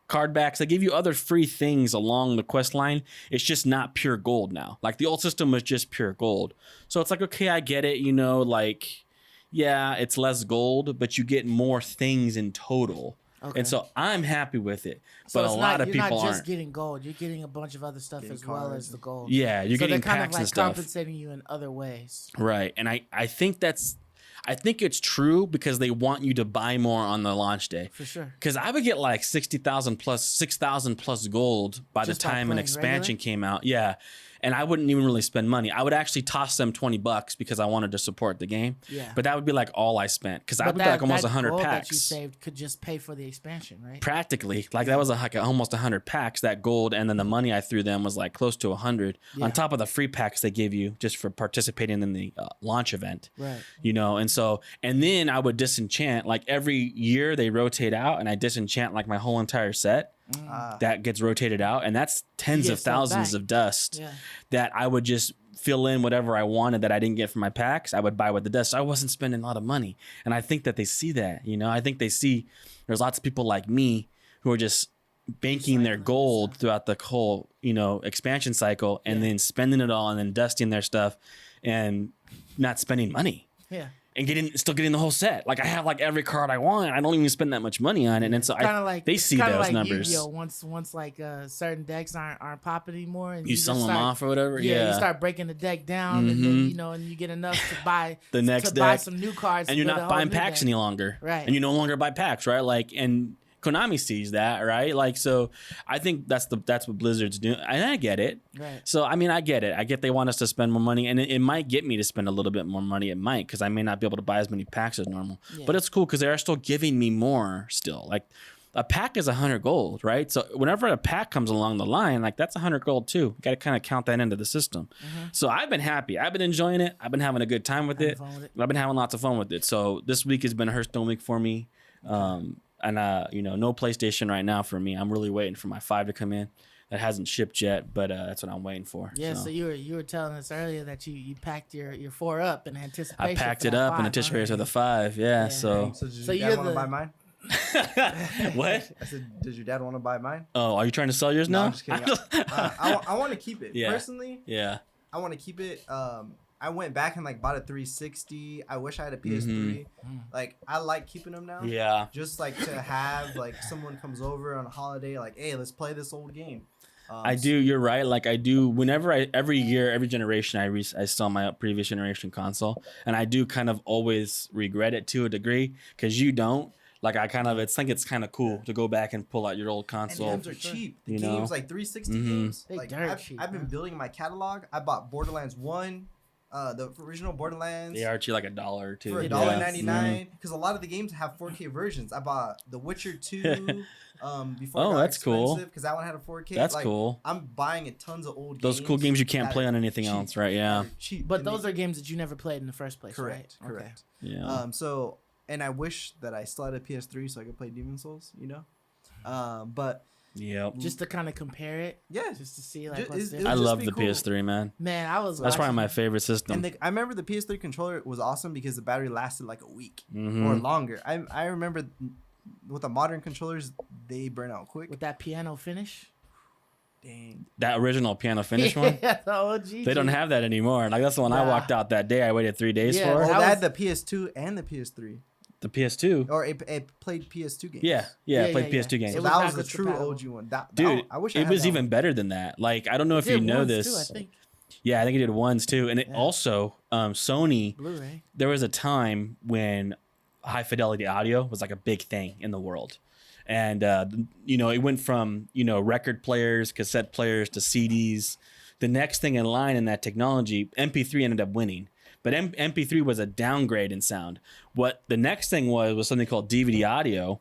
card backs. They give you other free things along the quest line. It's just not pure gold now. Like the old system was just pure gold. So it's like, okay, I get it. Like, yeah, it's less gold, but you get more things in total. Okay. And so I'm happy with it. So But a it's lot of you're people not just aren't. getting gold. You're getting a bunch of other stuff as well cards. as the gold. Yeah, you're so getting they're kind packs of like and stuff. compensating you in other ways. Right. And I think it's true because they want you to buy more on the launch day. For sure. Because I would get like 60,000 plus 6,000 plus gold by Just the by time an playing expansion regular? came out. Yeah. And I wouldn't even really spend money. I would actually toss them $20 because I wanted to support the game. Yeah. But that would be like all I spent because I But would get like almost that 100 gold packs. that you saved could just pay for the expansion, right? Practically, like that was like almost 100 packs, that gold, and then the money I threw them was like close to 100 Yeah. on top of the free packs they give you just for participating in the launch event. Right. And then I would disenchant, like every year they rotate out and I disenchant like my whole entire set. That gets rotated out, and that's tens get of stuff thousands back. of dust Yeah. that I would just fill in whatever I wanted that I didn't get from my packs. I would buy with the dust. I wasn't spending a lot of money, and I think that they see that. I think they see there's lots of people like me who are just banking their Recycling gold throughout the whole expansion cycle, and then spending it all, and then dusting their stuff, and not spending money. Yeah. And still getting the whole set. Like I have like every card I want. I don't even spend that much money on it. And so they see those like numbers. Yu-Gi-Oh! Once like certain decks aren't popping anymore, and You just sell them start- off or whatever. Yeah, Yeah. you start breaking the deck down, and then and you get enough to buy The next buy deck. some new cards, And you're for the not whole buying new packs deck. any longer. Right. And you no longer buy packs, right? Like, and Konami sees that, right? Like, so I think that's what Blizzard's doing, and I get it. Right. So I mean, I get it. I get they want us to spend more money, and it might get me to spend a little bit more money. It might, because I may not be able to buy as many packs as normal. Yeah. But it's cool because they are still giving me more. Still, like a pack is 100 gold, right? So whenever a pack comes along the line, like that's 100 gold too. Got to kind of count that into the system. So I've been happy. I've been enjoying it. I've been having a good time with it. I've been having lots of fun with it. So this week has been a Hearthstone week for me. And no PlayStation right now for me. I'm really waiting for my 5 to come in. That hasn't shipped yet, but that's what I'm waiting for. Yeah, so you were telling us earlier that you packed your 4 up in anticipation. I packed it up in anticipation of the 5. Yeah. So So did your dad want to buy mine? what? I said, does your dad want to buy mine? Oh, are you trying to sell yours No, now? I'm just kidding. I want to keep it. Yeah. Personally, Yeah. I want to keep it. I went back and like bought a 360. I wish I had a PS3. Like I like keeping them now. Yeah. Just like to have like someone comes over on a holiday, like, hey, let's play this old game. I do. You're right. Like I do. Whenever every year, every generation, I sell my previous generation console, and I do kind of always regret it to a degree because you don't. Like I kind of, it's kind of cool to go back and pull out your old console. And games are cheap. The You games know? like 360 games. They Like dirt cheap, I've been man. building my catalog. I bought Borderlands 1, the original Borderlands. They are cheap, like $1 or $2 For Yeah. $1.99, because a lot of the games have 4K versions. I bought The Witcher 2 before. Oh, it got that's cool. Because that one had a 4K. That's like, cool. I'm buying tons of old Those games. cool games you can't that play are on anything cheap. else, right? Yeah. They're cheap. But And those are games that you never played in the first place, correct. right? Okay. Correct. Yeah. So, and I wish that I still had a PS3 so I could play Demon Souls. But Yep. Just to kind of compare it, yeah, just to see like Just- what's it different. I just love be the cool. PS3, man. Man, I was That's probably watching- my favorite system. and I remember the PS3 controller was awesome because the battery lasted like a week Mhm. or longer. I remember with the modern controllers they burn out quick. with that piano finish. Dang. That original piano finish one. Yeah, the OG. They don't have that anymore. Like that's the one I Nah. walked out that day. I waited 3 days Yeah, for Oh, it. that they was- had the PS2 and the PS3, The PS2. or it played PS2 games. Yeah, Yeah, I played yeah, PS2 yeah. games. So It was that was the backwards true compatible. OG one. Dude, I wish I it had was that even one. better than that. Like I don't know if Did you know ones, this. too, I think Yeah, I think it did ones too. And it Yeah. also Sony. Blu-ray. There was a time when high fidelity audio was like a big thing in the world. And it went from record players, cassette players to CDs. The next thing in line in that technology, MP3 ended up winning. But MP3 was a downgrade in sound. What the next thing was something called DVD audio,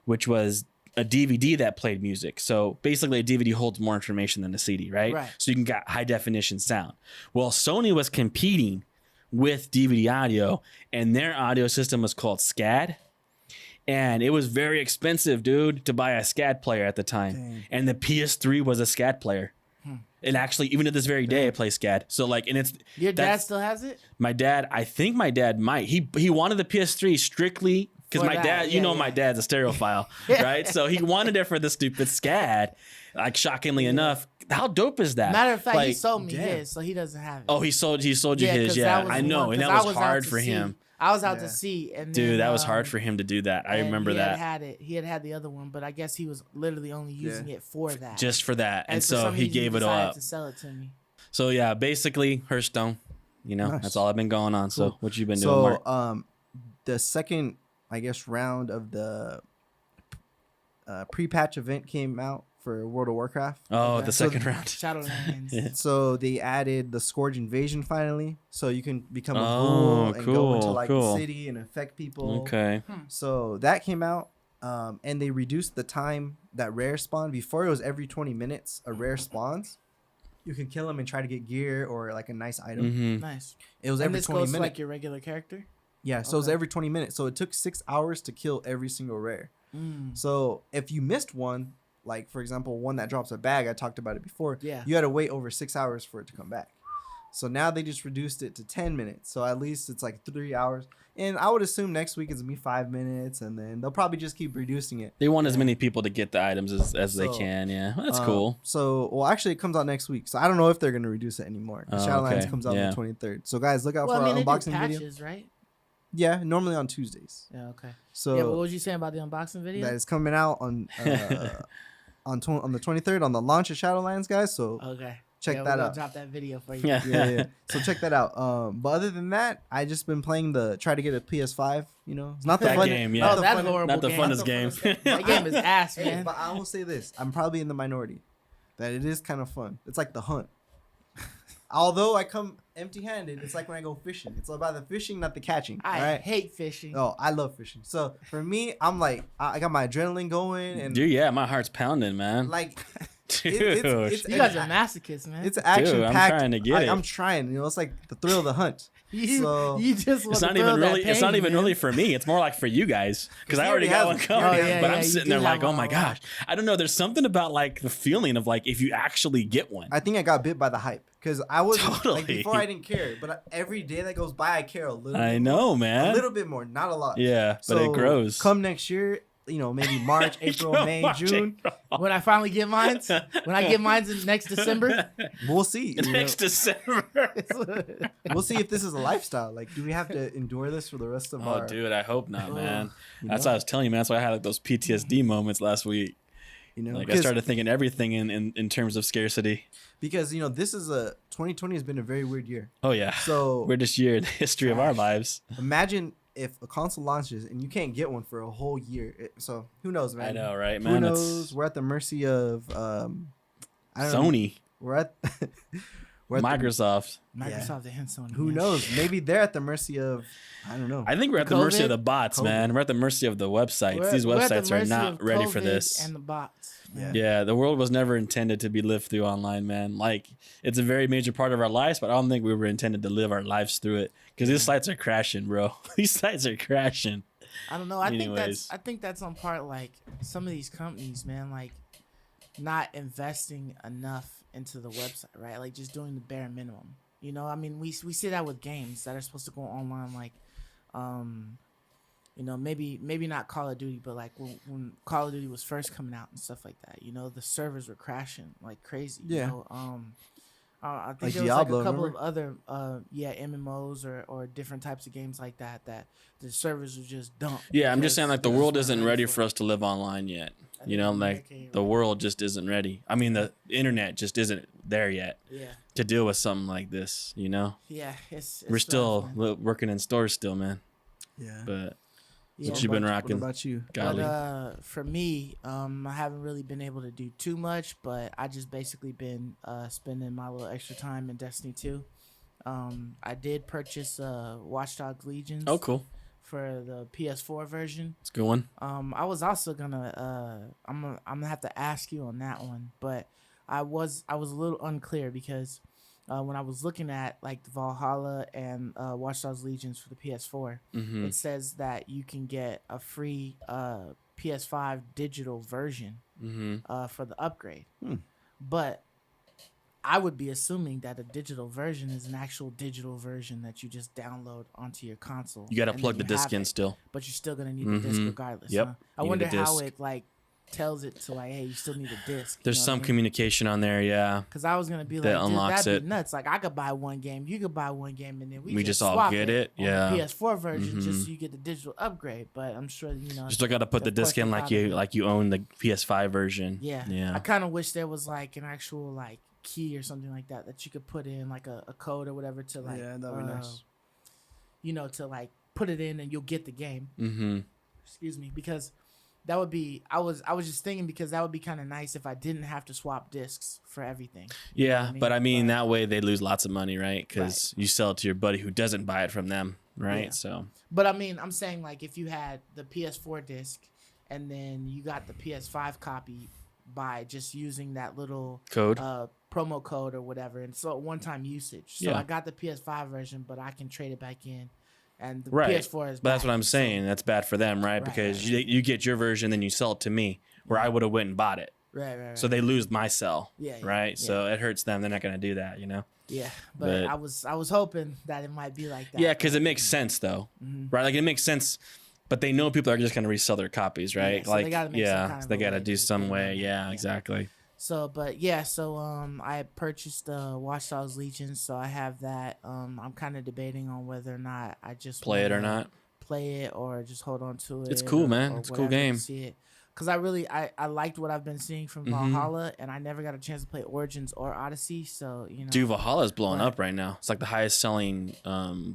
which was a DVD that played music. So basically a DVD holds more information than a CD, right? Right. So you can get high definition sound. Well, Sony was competing with DVD audio, and their audio system was called SCAD. And it was very expensive, dude, to buy a SCAD player at the time. Dang. And the PS3 was a SCAD player. And actually, even to this very day, I play SCAD. So like, and it's Your dad that's- still has it? my dad. I think my dad might. He wanted the PS3 strictly because For my that, dad. yeah, My yeah. dad's a stereophile, right? So he wanted it for the stupid SCAD. Like shockingly enough, how dope is that? Matter of fact, he Like, sold me damn. his, so he doesn't have it. Oh, he sold you 'cause his. Yeah, that was I the know, one- and 'cause that I was out hard to for see. him. I was out Yeah. to see, and Dude, then, that was hard for him to do that. I and remember he that had it. He had the other one, but I guess he was literally only using it for that. just for that, and for so some he reason gave it all decided up. to sell it to me. So yeah, basically Hearthstone. Nice. That's all I've been going on. So Cool. what you been doing, So Mark? the second round of the pre-patch event came out for World of Warcraft. Oh, okay. the So second round. Shadowlands. Yeah. So they added the Scourge Invasion finally, so you can become a Oh, ghoul and go into cool, like cool. the city and affect people. Okay. So that came out, and they reduced the time that rare spawn. Before it was every 20 minutes a rare spawns. You can kill them and try to get gear or like a nice item. Mm-hmm. Nice. It was And every this 20 goes to minutes. like your regular character. Yeah, so it was Okay. every 20 minutes. So it took 6 hours to kill every single rare. Mm. So if you missed one, like for example, one that drops a bag, I talked about it before. Yeah. You had to wait over 6 hours for it to come back. So now they just reduced it to 10 minutes. So at least it's like 3 hours. And I would assume next week it's gonna be 5 minutes, and then they'll probably just keep reducing it. They want as many people to get the items as they So, can. Yeah, that's cool. So, well, actually, it comes out next week. So I don't know if they're gonna reduce it anymore. Oh, Shadowlands okay. comes out Yeah. on the 23rd. So guys, look out Well, for I mean, our they do unboxing video. patches, right? Yeah, normally on Tuesdays. Yeah. Okay. So Yeah. But what was you saying about the unboxing video? that is coming out on on the 23rd on the launch of Shadowlands, guys. So Okay. check Yeah, that we'll out. drop that video for you. Yeah. Yeah. So check that out. But other than that, I just been playing try to get a PS5. You know, it's not the That fun game, yeah. not Oh, the that's fun- horrible Not the game. funnest game. That game is ass, Hey, man. but I will say this: I'm probably in the minority. That it is kind of fun. It's like the hunt. Although I come empty-handed, it's like when I go fishing. It's about the fishing, not the catching. I all right? hate fishing. Oh, I love fishing. So for me, I'm like, I got my adrenaline going, and Dude, yeah, my heart's pounding, man. like, Dude. it's You guys are masochists, man. it's action Dude, I'm packed. trying to get it. I'm trying. You know, it's like the thrill of the hunt. you just want It's to not thrill even that really. It's not pain, even man. really for me. It's more like for you guys because I You already already got have one it. coming. Oh, yeah, but yeah, I'm you sitting do there have like, oh one my already. gosh, I don't know. There's something about like the feeling of like if you actually get one. I think I got bit by the hype because I was like Totally. before I didn't care, but every day that goes by, I care a little. I bit know, more, man. a little bit more, not a lot. Yeah, but it grows. Come next year, you know, maybe March, April, May, March, June. April. When I finally get mines, when I get mines in next December, We'll see. you know. Next December. We'll see if this is a lifestyle. Like, do we have to endure this for the rest of Oh, our? dude, I hope not, man. you That's know? what I was telling you, man. That's why I had like those PTSD moments last week. You know, Like I started thinking everything in terms of scarcity. because you know this is 2020 has been a very weird year. Oh yeah, So weirdest year in the history of our lives. imagine if a console launches and you can't get one for a whole year. So who knows, man? I know, right, Who man? knows? We're at the mercy of I don't know. Sony, We're at we're at Microsoft. Microsoft and Sony. who man. knows? Maybe they're at the mercy of I don't know. I think we're at the mercy of COVID? the bots, COVID. man. We're at the mercy of the websites. These We're at the websites are mercy not of ready for COVID this. And the bots. man. Yeah, the world was never intended to be lived through online, man. Like, it's a very major part of our lives, but I don't think we were intended to live our lives through it. Because these sites are crashing, bro. These sites are crashing. I don't know. I Anyways. think that's on part like some of these companies, man, like not investing enough into the website, right? Like just doing the bare minimum. You know, I mean, we see that with games that are supposed to go online, like, you know, maybe not Call of Duty, but like when Call of Duty was first coming out and stuff like that. You know, the servers were crashing like crazy. Yeah. You know? I think Like there Diablo, was like a couple remember? of other MMOs or different types of games like that the servers were just dumped. Yeah, I'm just because saying, like, the they world just weren't isn't ready for for it. us to live online yet. I You think know, America like, ain't the ready. world just isn't ready. I mean, the internet just isn't there yet Yeah, to deal with something like this, you know? yeah. It's We're rough, still man. working in stores still, man. Yeah. But Yeah. what you been What rocking? about you? Golly. But for me, I haven't really been able to do too much, but I just basically been spending my little extra time in Destiny 2. I did purchase Watch Dogs Legions Oh, cool. for the PS4 version. It's a good one. I was also gonna I'm gonna have to ask you on that one, but I was a little unclear because when I was looking at like the Valhalla and Watch Dogs Legions for the PS4, Mm-hmm. it says that you can get a free PS5 digital version Mm-hmm. for the upgrade. Hmm. But I would be assuming that a digital version is an actual digital version that you just download onto your console. You got to and plug then the you disc have in it, still. but you're still gonna need the disc Mhm. regardless. Yep. Huh? I You need wonder a how disc. it like tells it to like, hey, you still need a disc. There's some communication on there, yeah. Because I was gonna be that like, dude, unlocks that'd it. be nuts. Like I could buy one game, you could buy one game, and then We just all swap get it, on yeah. The PS4 version, just Mhm. so you get the digital upgrade. But I'm sure you know. You still got to put the of course disc in they like gotta you be. like you own the PS5 version. Yeah. Yeah. I kind of wish there was like an actual like key or something like that you could put in like a code or whatever to like Yeah, that'd be nice. you know, to like put it in and you'll get the game. Mm-hmm. Excuse me, because that would be I was just thinking because that would be kind of nice if I didn't have to swap discs for everything. Yeah, I but I mean mean? But- that way they lose lots of money, right? Because you sell it to your buddy who doesn't buy it from them, right? Yeah. So But I mean, I'm saying like if you had the PS4 disc and then you got the PS5 copy by just using that little code. promo code or whatever, and so one-time usage. So Yeah. I got the PS5 version, but I can trade it back in, and the Right. PS4 is. But that's back, what I'm so- saying. That's bad for them, right? Right, Because right. you get your version, then you sell it to me, where I would have went and bought it. Right. So they lose my sell, Yeah, yeah, right? yeah. So it hurts them. They're not gonna do that, you know? Yeah, but But- I was hoping that it might be like that. Yeah, because it makes sense though, Mhm. right? Like it makes sense, but they know people are just gonna resell their copies, right? Yeah, so they like gotta make some yeah, kind so of they a gotta way do to some get it way. on there. Yeah, Yeah. exactly. So, but I purchased Watch Dogs Legion, so I have that. I'm kind of debating on whether or not I just Play it or wanna not. play it or just hold on to it. It's cool, or- man. or It's a cool whatever to game. See it. because I liked what I've been seeing from Valhalla, and I never got a chance to play Origins or Odyssey. So Dude, Valhalla's blowing up right now. It's like the highest selling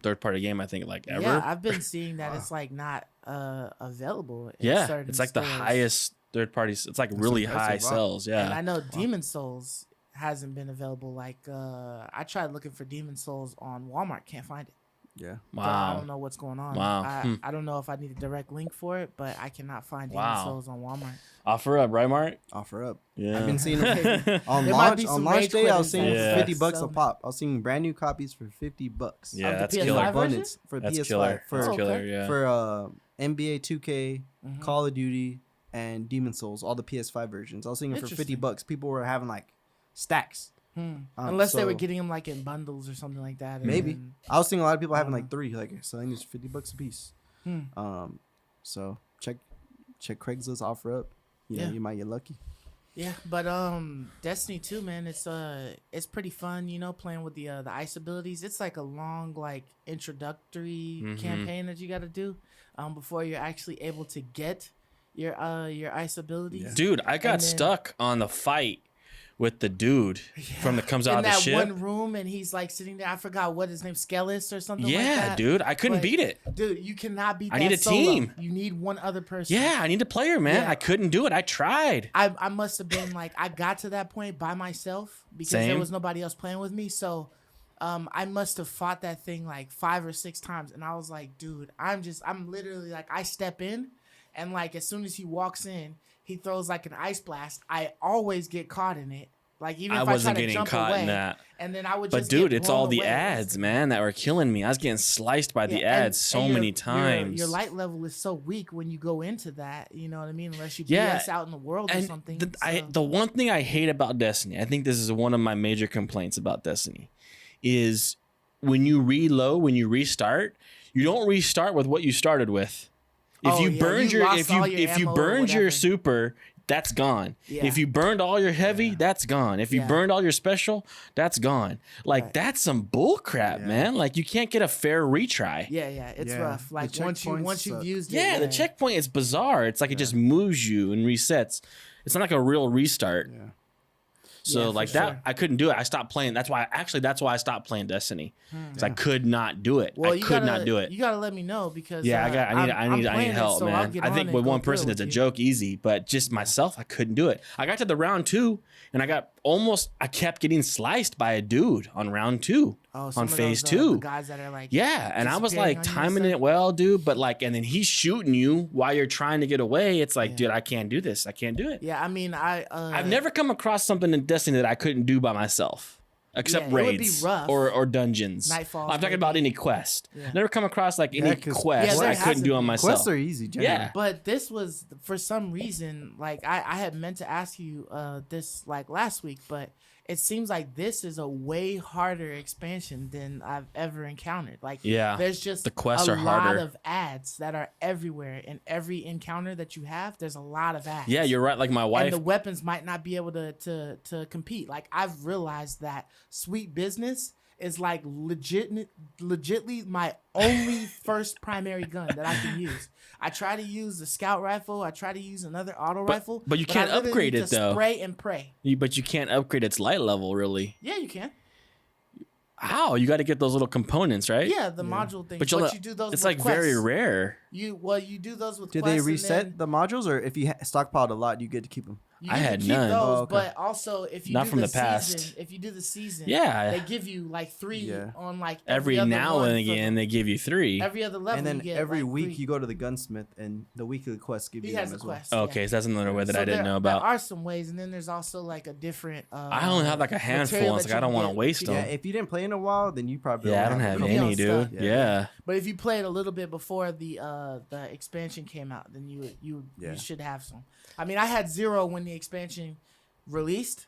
third party game I think like ever. Yeah, I've been seeing that it's like not available. It's like stores. the highest third parties. It's like really high sales. Yeah, and I know Demon Souls hasn't been available. Like I tried looking for Demon Souls on Walmart, can't find it. Yeah. Wow. So I don't know what's going on. Wow. I don't know if I need a direct link for it, but I cannot find Demon Souls on Walmart. Offer up, right, Mark? Offer up. Yeah. I've been seeing them on launch day. I was seeing $50 a pop. I was seeing brand new copies for $50. Yeah, that's PS5 killer. Abundance for That's PS5 killer. for That's killer. Yeah. for NBA 2K, Call of Duty, and Demon Souls, all the PS5 versions. I was seeing it for $50. People were having like stacks. Unless they were getting them like in bundles or something like that. Maybe. I was seeing a lot of people having like 3, like selling these $50 a piece. So check Craigslist offer up. Yeah, you might get lucky. Yeah, but Destiny 2, man, it's pretty fun, playing with the ice abilities. It's like a long like introductory campaign that you got to do before you're actually able to get your ice abilities. Yeah. Dude, I got stuck on the fight with the dude from that comes out of the ship. In that one room, and he's like sitting there. I forgot what his name, Skelis or something like that. Yeah, dude, I couldn't beat it. Dude, you cannot beat that. I need a team. You need one other person. Yeah, I need a player, man. I couldn't do it. I tried. I must have been like, I got to that point by myself because there was nobody else playing with me. So I must have fought that thing like 5 or 6 times. And I was like, dude, I'm literally like, I step in, and like as soon as he walks in, he throws like an ice blast. I always get caught in it. Like even if I wasn't getting caught in that. And then I would just dude, it's all the ads, man, that were killing me. I was getting sliced by the ads so many times. Your light level is so weak when you go into that, you know what I mean? Unless you BS out in the world or something. The one thing I hate about Destiny, I think this is one of my major complaints about Destiny, is when you reload, when you restart, you don't restart with what you started with. If you burned your super, that's gone. Yeah. If you burned all your heavy, that's gone. If you burned all your special, that's gone. Like that's some bull crap, man. Like you can't get a fair retry. Yeah, it's rough. Like once you've used it. Yeah, the checkpoint is bizarre. It's like it just moves you and resets. It's not like a real restart. Yeah. So like that, I couldn't do it. I stopped playing. That's why I stopped playing Destiny, because I could not do it. Well, I could not do it. You gotta let me know because I need help, man. I think with one person it's a joke easy, but just myself, I couldn't do it. I got to the round 2, and I kept getting sliced by a dude on round 2 on phase 2. The guys that are like and I was like timing it well, dude, but like, and then he's shooting you while you're trying to get away. It's like, dude, I can't do this. I can't do it. Yeah, I mean, I've never come across something in Destiny that I couldn't do by myself. Except raids or dungeons. Nightfalls, I'm talking about any quest. Never come across like any quest I couldn't do on myself. Quests are easy, generally. Yeah. But this was, for some reason, like I had meant to ask you this like last week, but it seems like this is a way harder expansion than I've ever encountered. Like, there's just the quests a are lot harder. of ads that are everywhere. In every encounter that you have, there's a lot of ads. Yeah, you're right. Like my wife. And the weapons might not be able to compete. Like, I've realized that Sweet Business is like legitly my only first primary gun that I can use. I try to use the scout rifle. I try to use another auto rifle. But you can't upgrade it though. Spray and pray. But you can't upgrade its light level, really. Yeah, you can. How? You got to get those little components, right? Yeah, the module thing. But you do those. It's with like quests. very rare. You do those with. Did quests they reset the modules, or if you stockpiled a lot, you get to keep them? You I had keep none. Those, but also if you not do from the the past. Season, if you do the season, they give you like 3 on like every now and again. They give you 3 every other level. And then you get every like week 3. you go to the gunsmith, and the weekly quest give you them as well. Quest, okay, so that's another way that I didn't know about. There are some ways, and then there's also like a different. I only have like a handful, and it's like I don't want to waste them. Yeah, if you didn't play in a while, then you probably I don't have any, dude. Yeah. But if you played a little bit before the expansion came out, then you should have some. I mean, I had 0 when the expansion released,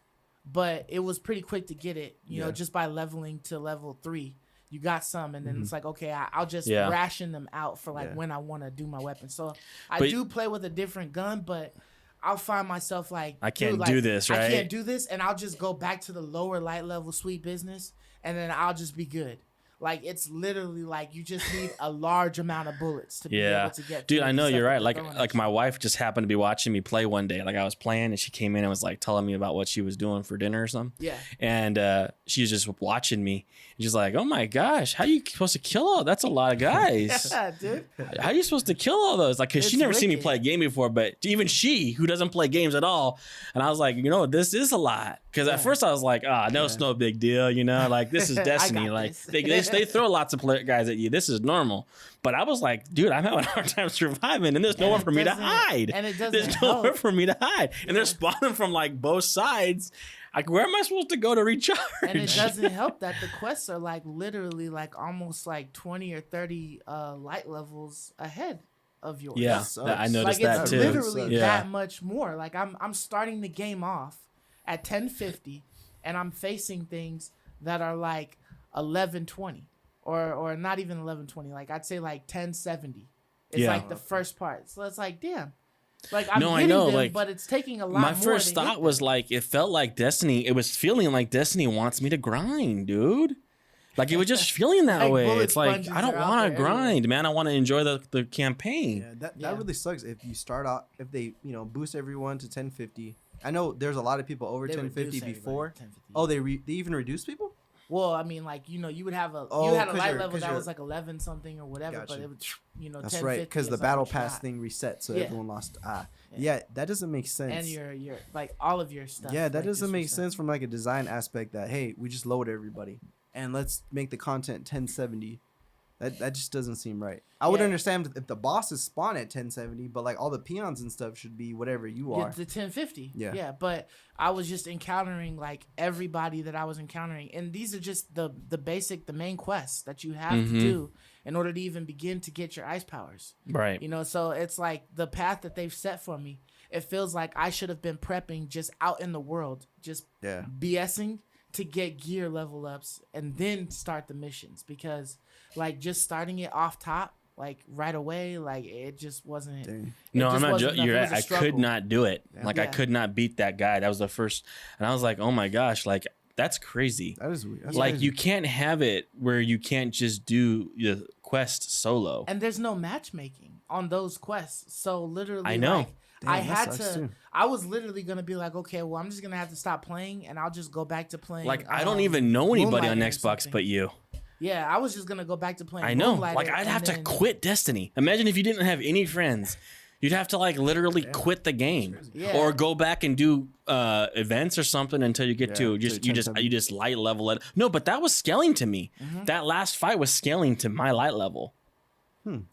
but it was pretty quick to get it. You know, just by leveling to level 3, you got some, and then it's like, okay, I'll just ration them out for like when I want to do my weapon. So I do play with a different gun, but I'll find myself like, I can't do this, right? I can't do this, and I'll just go back to the lower light level Sweet Business, and then I'll just be good. Like it's literally like you just need a large amount of bullets to be able to get. Dude, through I the know stuff you're that right. they're Like throwing like at you. my wife just happened to be watching me play one day. Like I was playing and she came in and was like telling me about what she was doing for dinner or something. Yeah. And she was just watching me. And she's like, "Oh my gosh, how you supposed to kill all? That's a lot of guys. Yeah, dude. How are you supposed to kill all those?" Like, cause she It's never seen me wicked. play a game before, but even she, who doesn't play games at all, and I was like, this is a lot. Cause Yeah. at first I was like, no, it's no big deal, like this is I Destiny. got Like this. they throw lots of guys at you. This is normal. But I was like, dude, I'm having a hard time surviving, and there's nowhere it for me to doesn't- hide. and it doesn't There's nowhere help. for me to hide, and they're spawning from like both sides. Like, where am I supposed to go to recharge? And it doesn't help that the quests are like literally like almost like 20 or 30 light levels ahead of yours. Yeah, sucks. I noticed Like that it's too. literally Yeah. that much more. Like I'm starting the game off at 1050 and I'm facing things that are like 1120 or not even 1120. Like I'd say like 1070. It's Yeah. like the first part. So it's like, damn. Like I'm No, I hitting know, them, like, but it's taking a lot My more first to thought hit was them. like, it felt like Destiny. It was feeling like Destiny wants me to grind, dude. Like it was just feeling that Like way. bullet It's like sponges I don't are out want to there everywhere. grind, man. I want to enjoy the campaign. Yeah, that Yeah. really sucks. If you start out, if they boost everyone to 1050. I know there's a lot of people over They 1050 reduce everybody before. to 1050. Oh, they even reduce people? Well, I mean, like you would have Oh, you had a 'cause light you're- level 'cause that you're- was like 11 something or whatever, but Gotcha. it would That's 1050 right, because is the like battle what pass shot. thing reset, so Yeah. everyone lost. Yeah. Yeah, that doesn't make sense. And your like all of your stuff. Yeah, that like, doesn't just make reset. sense from like a design aspect. That hey, we just load everybody and let's make the content 1070. That just doesn't seem right. I would Yeah. understand if the bosses spawn at 1070, but like all the peons and stuff should be whatever you Yeah, are. the 1050. Yeah. Yeah, but I was just encountering like everybody that I was encountering, and these are just the main quests that you have to do in order to even begin to get your ice powers. Right. So it's like the path that they've set for me. It feels like I should have been prepping just out in the world, just Yeah. BSing to get gear level ups and then start the missions, because like just starting it off top like right away, like it just wasn't. Dang. it No, just I'm not wasn't joking. enough. You're It right. was a I could struggle. not do it. Like I Yeah. could not beat that guy. That was the first, and I was like, oh my gosh, like that's crazy. That is weird. That's Like crazy. you can't have it where you can't just do the quest solo. And there's no matchmaking on those quests, so literally I know. like, Damn, I that had sucks to. too. I was literally gonna be like, okay, well, I'm just gonna have to stop playing, and I'll just go back to playing. Like I don't even know anybody on Moonlighter or Xbox something. but you. Yeah, I was just gonna go back to playing. I know. Moonlighter, Like I'd and have to then- quit Destiny. Imagine if you didn't have any friends. You'd have to like literally quit the game, Yeah. or go back and do events or something until you get Yeah, to till you just light level it. No, but that was scaling to me. Mm-hmm. That last fight was scaling to my light level.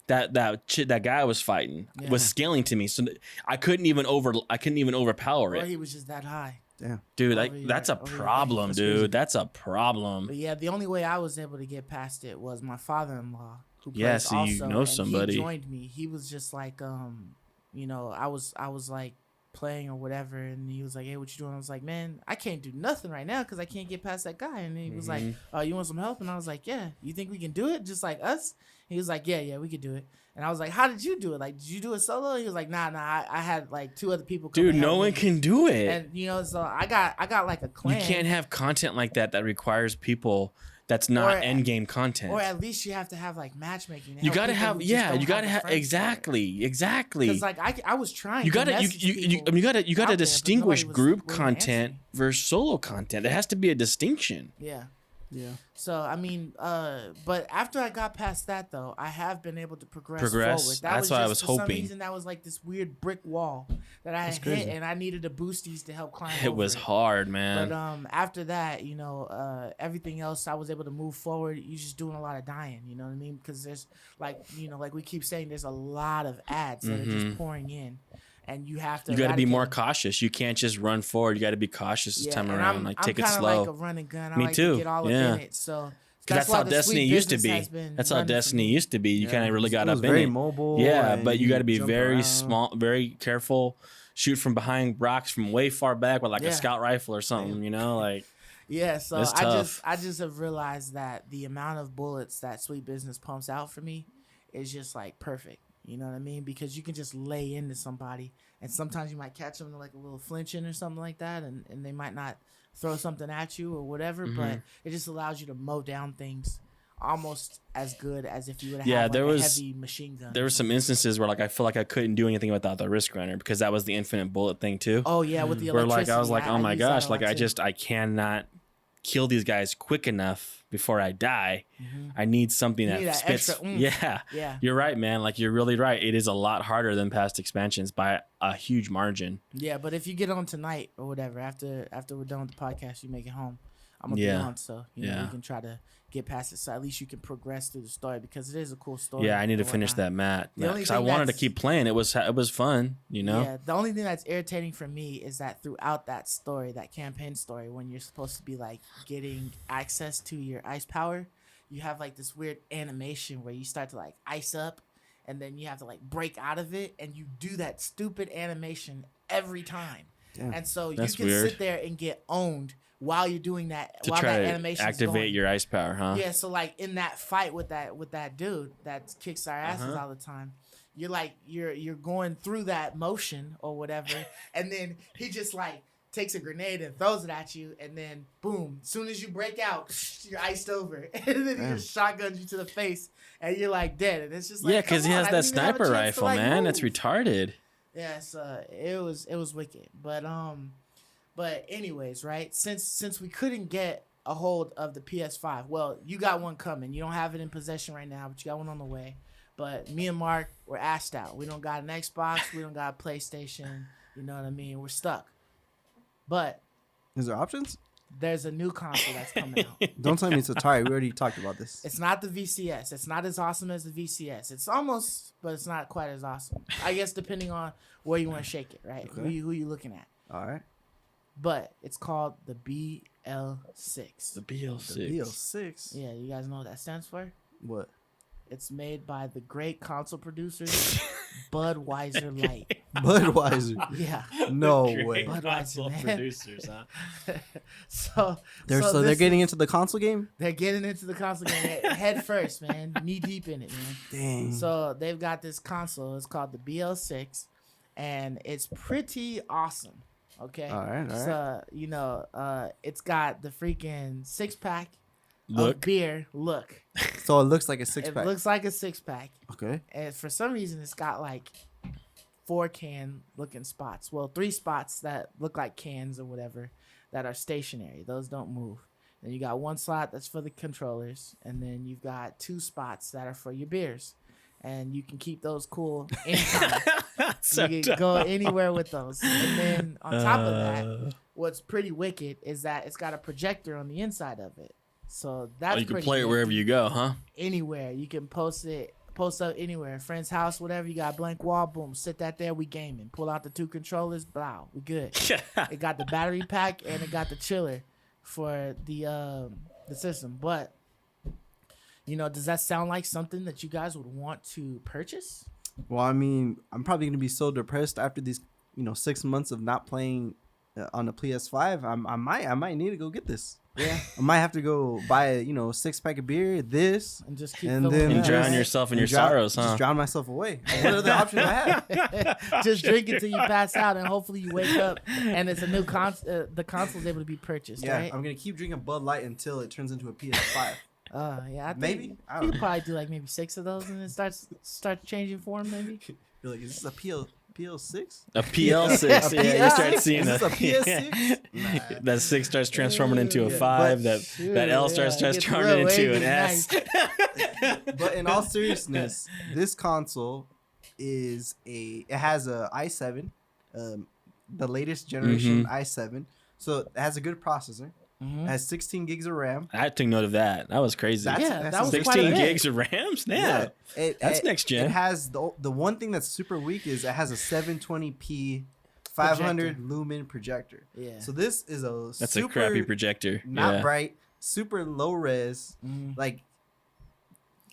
That guy I was fighting was scaling to me, so I couldn't even overpower Or it, he was just that high. Damn. dude. over Like your- that's a over your problem, head. dude. That's a problem. But yeah, the only way I was able to get past it was my father-in-law, who plays Yeah, so you also, know and somebody. He joined me. He was just like, I was like playing or whatever, and he was like, "Hey, what you doing?" I was like, "Man, I can't do nothing right now because I can't get past that guy." And he was like, Mm-hmm. "Oh, you want some help?" And I was like, "Yeah, you think we can do it just like us?" He was like, "Yeah, we could do it." And I was like, "How did you do it? Like, did you do it solo?" He was like, "Nah, I had like 2 other people." Come Dude, and no help one me." can do it. And so I got like a You clan. can't have content like that requires people. That's not Or- end game content. Or at least you have to have like matchmaking. to You help gotta people have, who just yeah. don't You gotta the have friends for it. exactly. Because like I was trying. You gotta, to you message you people I mean, you gotta out there, but distinguish nobody was group willing to answer content me. versus solo content. There has to be a distinction. Yeah. Yeah. So I mean, but after I got past that though, I have been able to progress. Progress? Forward. That's what I was for some hoping. reason, that was like this weird brick wall that I hit, crazy. and I needed the boosties to help climb. It over was it. hard, man. But after that, everything else I was able to move forward. You're just doing a lot of dying, you know what I mean? Because there's like like we keep saying, there's a lot of ads that are just pouring in, and you have to. You got to be more eradicate them. cautious. You can't just run forward. You got to be cautious this time and around. Like take it kinda slow. like a running gun. I Me like too, To get all yeah. up in it. So 'Cause that's why how the Destiny Sweet used to Business be. has been That's how running for Destiny me. used to be. You kind of really got it was up in very it. mobile. Yeah, and but you got to be jump very around. small, very careful. Shoot from behind rocks from way far back with like Yeah. a scout rifle or something. Like Yeah, so It's I tough. just have realized that the amount of bullets that Sweet Business pumps out for me is just like perfect. You know what I mean? Because you can just lay into somebody, and sometimes you might catch them like a little flinching or something like that, and they might not throw something at you or whatever, Mm-hmm. but it just allows you to mow down things almost as good as if you would have Yeah, had there like a was- heavy machine gun. There were some instances where like I feel like I couldn't do anything without the wrist grinder because that was the infinite bullet thing too. Oh yeah, with the Where electricity. like I was like, oh my use that gosh, a like lot, too. I cannot kill these guys quick enough before I die. Mhm. I need something You that need that spits. extra oomph. Yeah, Yeah. you're right, man. Like you're really right. It is a lot harder than past expansions by a huge margin. Yeah, but if you get on tonight or whatever, after we're done with the podcast, you make it home. I'm gonna Yeah. be on, so you know Yeah. we can try to get past it. So at least you can progress through the story because it is a cool story. Yeah, I need to and finish whatnot. that mat The only because I thing wanted to that's- keep playing. It was fun, you know. Yeah, the only thing that's irritating for me is that throughout that story, that campaign story, when you're supposed to be like getting access to your ice power, you have like this weird animation where you start to like ice up, and then you have to like break out of it, and you do that stupid animation every time. Damn. And so That's you can weird. sit there and get owned while you're doing that. To while try that to animation activate your ice power, huh? Yeah, so like in that fight with that dude that kicks our asses Uh-huh. all the time, you're like you're going through that motion or whatever, and then he just like takes a grenade and throws it at you, and then boom, as soon as you break out, you're iced over, and then he Damn. just shotguns you to the face, and you're like dead, and it's just like Yeah, because he come on, has I that didn't even have a sniper chance to, rifle, like, man. That's move. retarded. Yes, it was wicked, but anyways, right? Since we couldn't get a hold of the PS5, well, you got one coming. You don't have it in possession right now, but you got one on the way. But me and Mark were assed out. We don't got an Xbox. We don't got a PlayStation. You know what I mean? We're stuck. But Is there options? there's a new console that's coming out. Don't tell me it's Atari. We already talked about this. It's not the VCS. It's not as awesome as the VCS. It's almost, but it's not quite as awesome. I guess depending on where you want to shake it, right? Okay. Who you looking at? All right. But it's called the BL6. The BL6. The BL6. Yeah, you guys know what that stands for? What? It's made by the great console producers, Budweiser Light. Budweiser. Yeah. No Great way. Budweiser, console man. producers, huh? So They're this getting is- into the console game. they're getting into the console game head first, man, knee deep in it, man. Dang. So they've got this console. It's called the BL6, and it's pretty awesome. Okay. All right. All right. So it's got the freaking 6-pack of Look, beer. Look, So it looks like a six it pack. looks like a 6-pack. Okay. And for some reason, it's got like 4 can looking spots. Well, 3 spots that look like cans or whatever that are stationary. Those don't move. Then you got 1 slot that's for the controllers. And then you've got 2 spots that are for your beers. And you can keep those cool anytime. so You can go dumb. anywhere with those. And then on top of that, Uh, what's pretty wicked is that it's got a projector on the inside of it. So that's oh, you can pretty play it nifty. wherever you go, huh? Anywhere. You can post up anywhere. Friend's house, whatever. You got a blank wall, boom. Sit that there, we gaming. Pull out the 2 controllers, blah, we good. It got the battery pack and it got the chiller for the system. But does that sound like something that you guys would want to purchase? Well, I mean, I'm probably gonna be so depressed after these, 6 months of not playing on the PS5. I might need to go get this. Yeah. I might have to go buy a 6-pack of beer. This. And just keep And filling then it And up, drown right? yourself in and your sorrows, huh? Just drown myself away. What are the options I have? Just drink it till you pass out, and hopefully you wake up and it's a new the console's able to be purchased, Yeah, right? I'm gonna keep drinking Bud Light until it turns into a PS5. Yeah, I think Maybe? I don't you know. could probably do like maybe 6 of those, and it starts changing form, maybe. You're like, is this a PL6? A PL6. A yeah, you start PS6? seeing Is this that. a PS6? Nah. That 6 starts transforming into a Yeah. 5. But- That L starts it gets turning real into wavy an S. nice. But in all seriousness, this console it has a i7, the latest generation i7. So it has a good processor. Mhm. It has 16 gigs of RAM. I took note of that. That was crazy. That's- Yeah, that's that was a- quite a 16 bit. gigs of RAMs? Yeah. That's next gen. It has the one thing that's super weak is it has a 720p 500 Projector. lumen projector. Yeah. So this is a That's super a crappy projector. not yeah. bright, super low res, Mhm. like.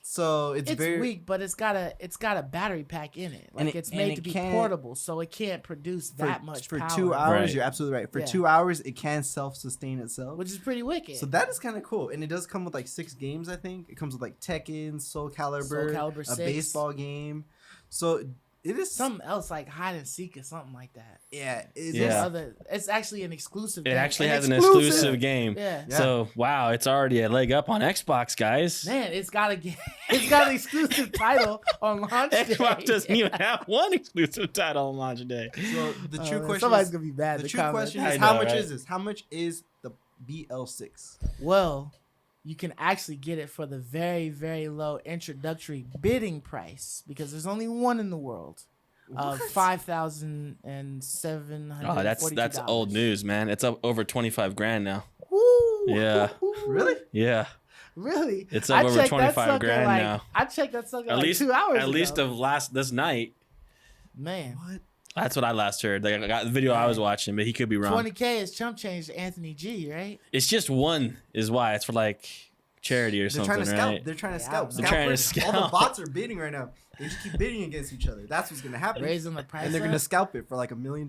So it's very weak, but it's got a battery pack in it. And Like it- it's and made it to be can't- portable, so it can't produce for, that much for power. 2 hours. Right. You're absolutely right. For Yeah. 2 hours, it can self-sustain itself. which is pretty wicked. So that is kind of cool, and it does come with like 6 games. I think it comes with like Tekken, Soul Calibur, Soul Calibur a 6. baseball game. So It is something else like hide and seek or something like that. Yeah, It's actually an exclusive. It game. actually has an exclusive game. Yeah. So wow, it's already a leg up on Xbox, guys. Man, it's got an exclusive title on launch day. Xbox doesn't even have one exclusive title on launch day. So the true question somebody's is, gonna be mad. the true question is, I how know, much right? is this? How much is the BL6? Well, you can actually get it for the very, very low introductory bidding price because there's only one in the world of $5,742. Oh, that's old news, man. It's up over 25 grand now. Woo! Yeah. Really? Yeah. Really? It's up I over checked 25 that sucker grand like, now. I checked that sucker At like least 2 hours at ago. least of this night. Man. What? That's what I last heard. Like, I got the video I was watching, but he could be wrong. 20K is chump change to Anthony G, right? It's just one is why. It's for like charity or They're something, trying to scalp. right? They're trying to Yeah, scalp. they're trying to All the scalp. bots are bidding right now. They just keep bidding against each other. That's what's gonna happen. Raising the price And they're up? gonna scalp it for like $1 million.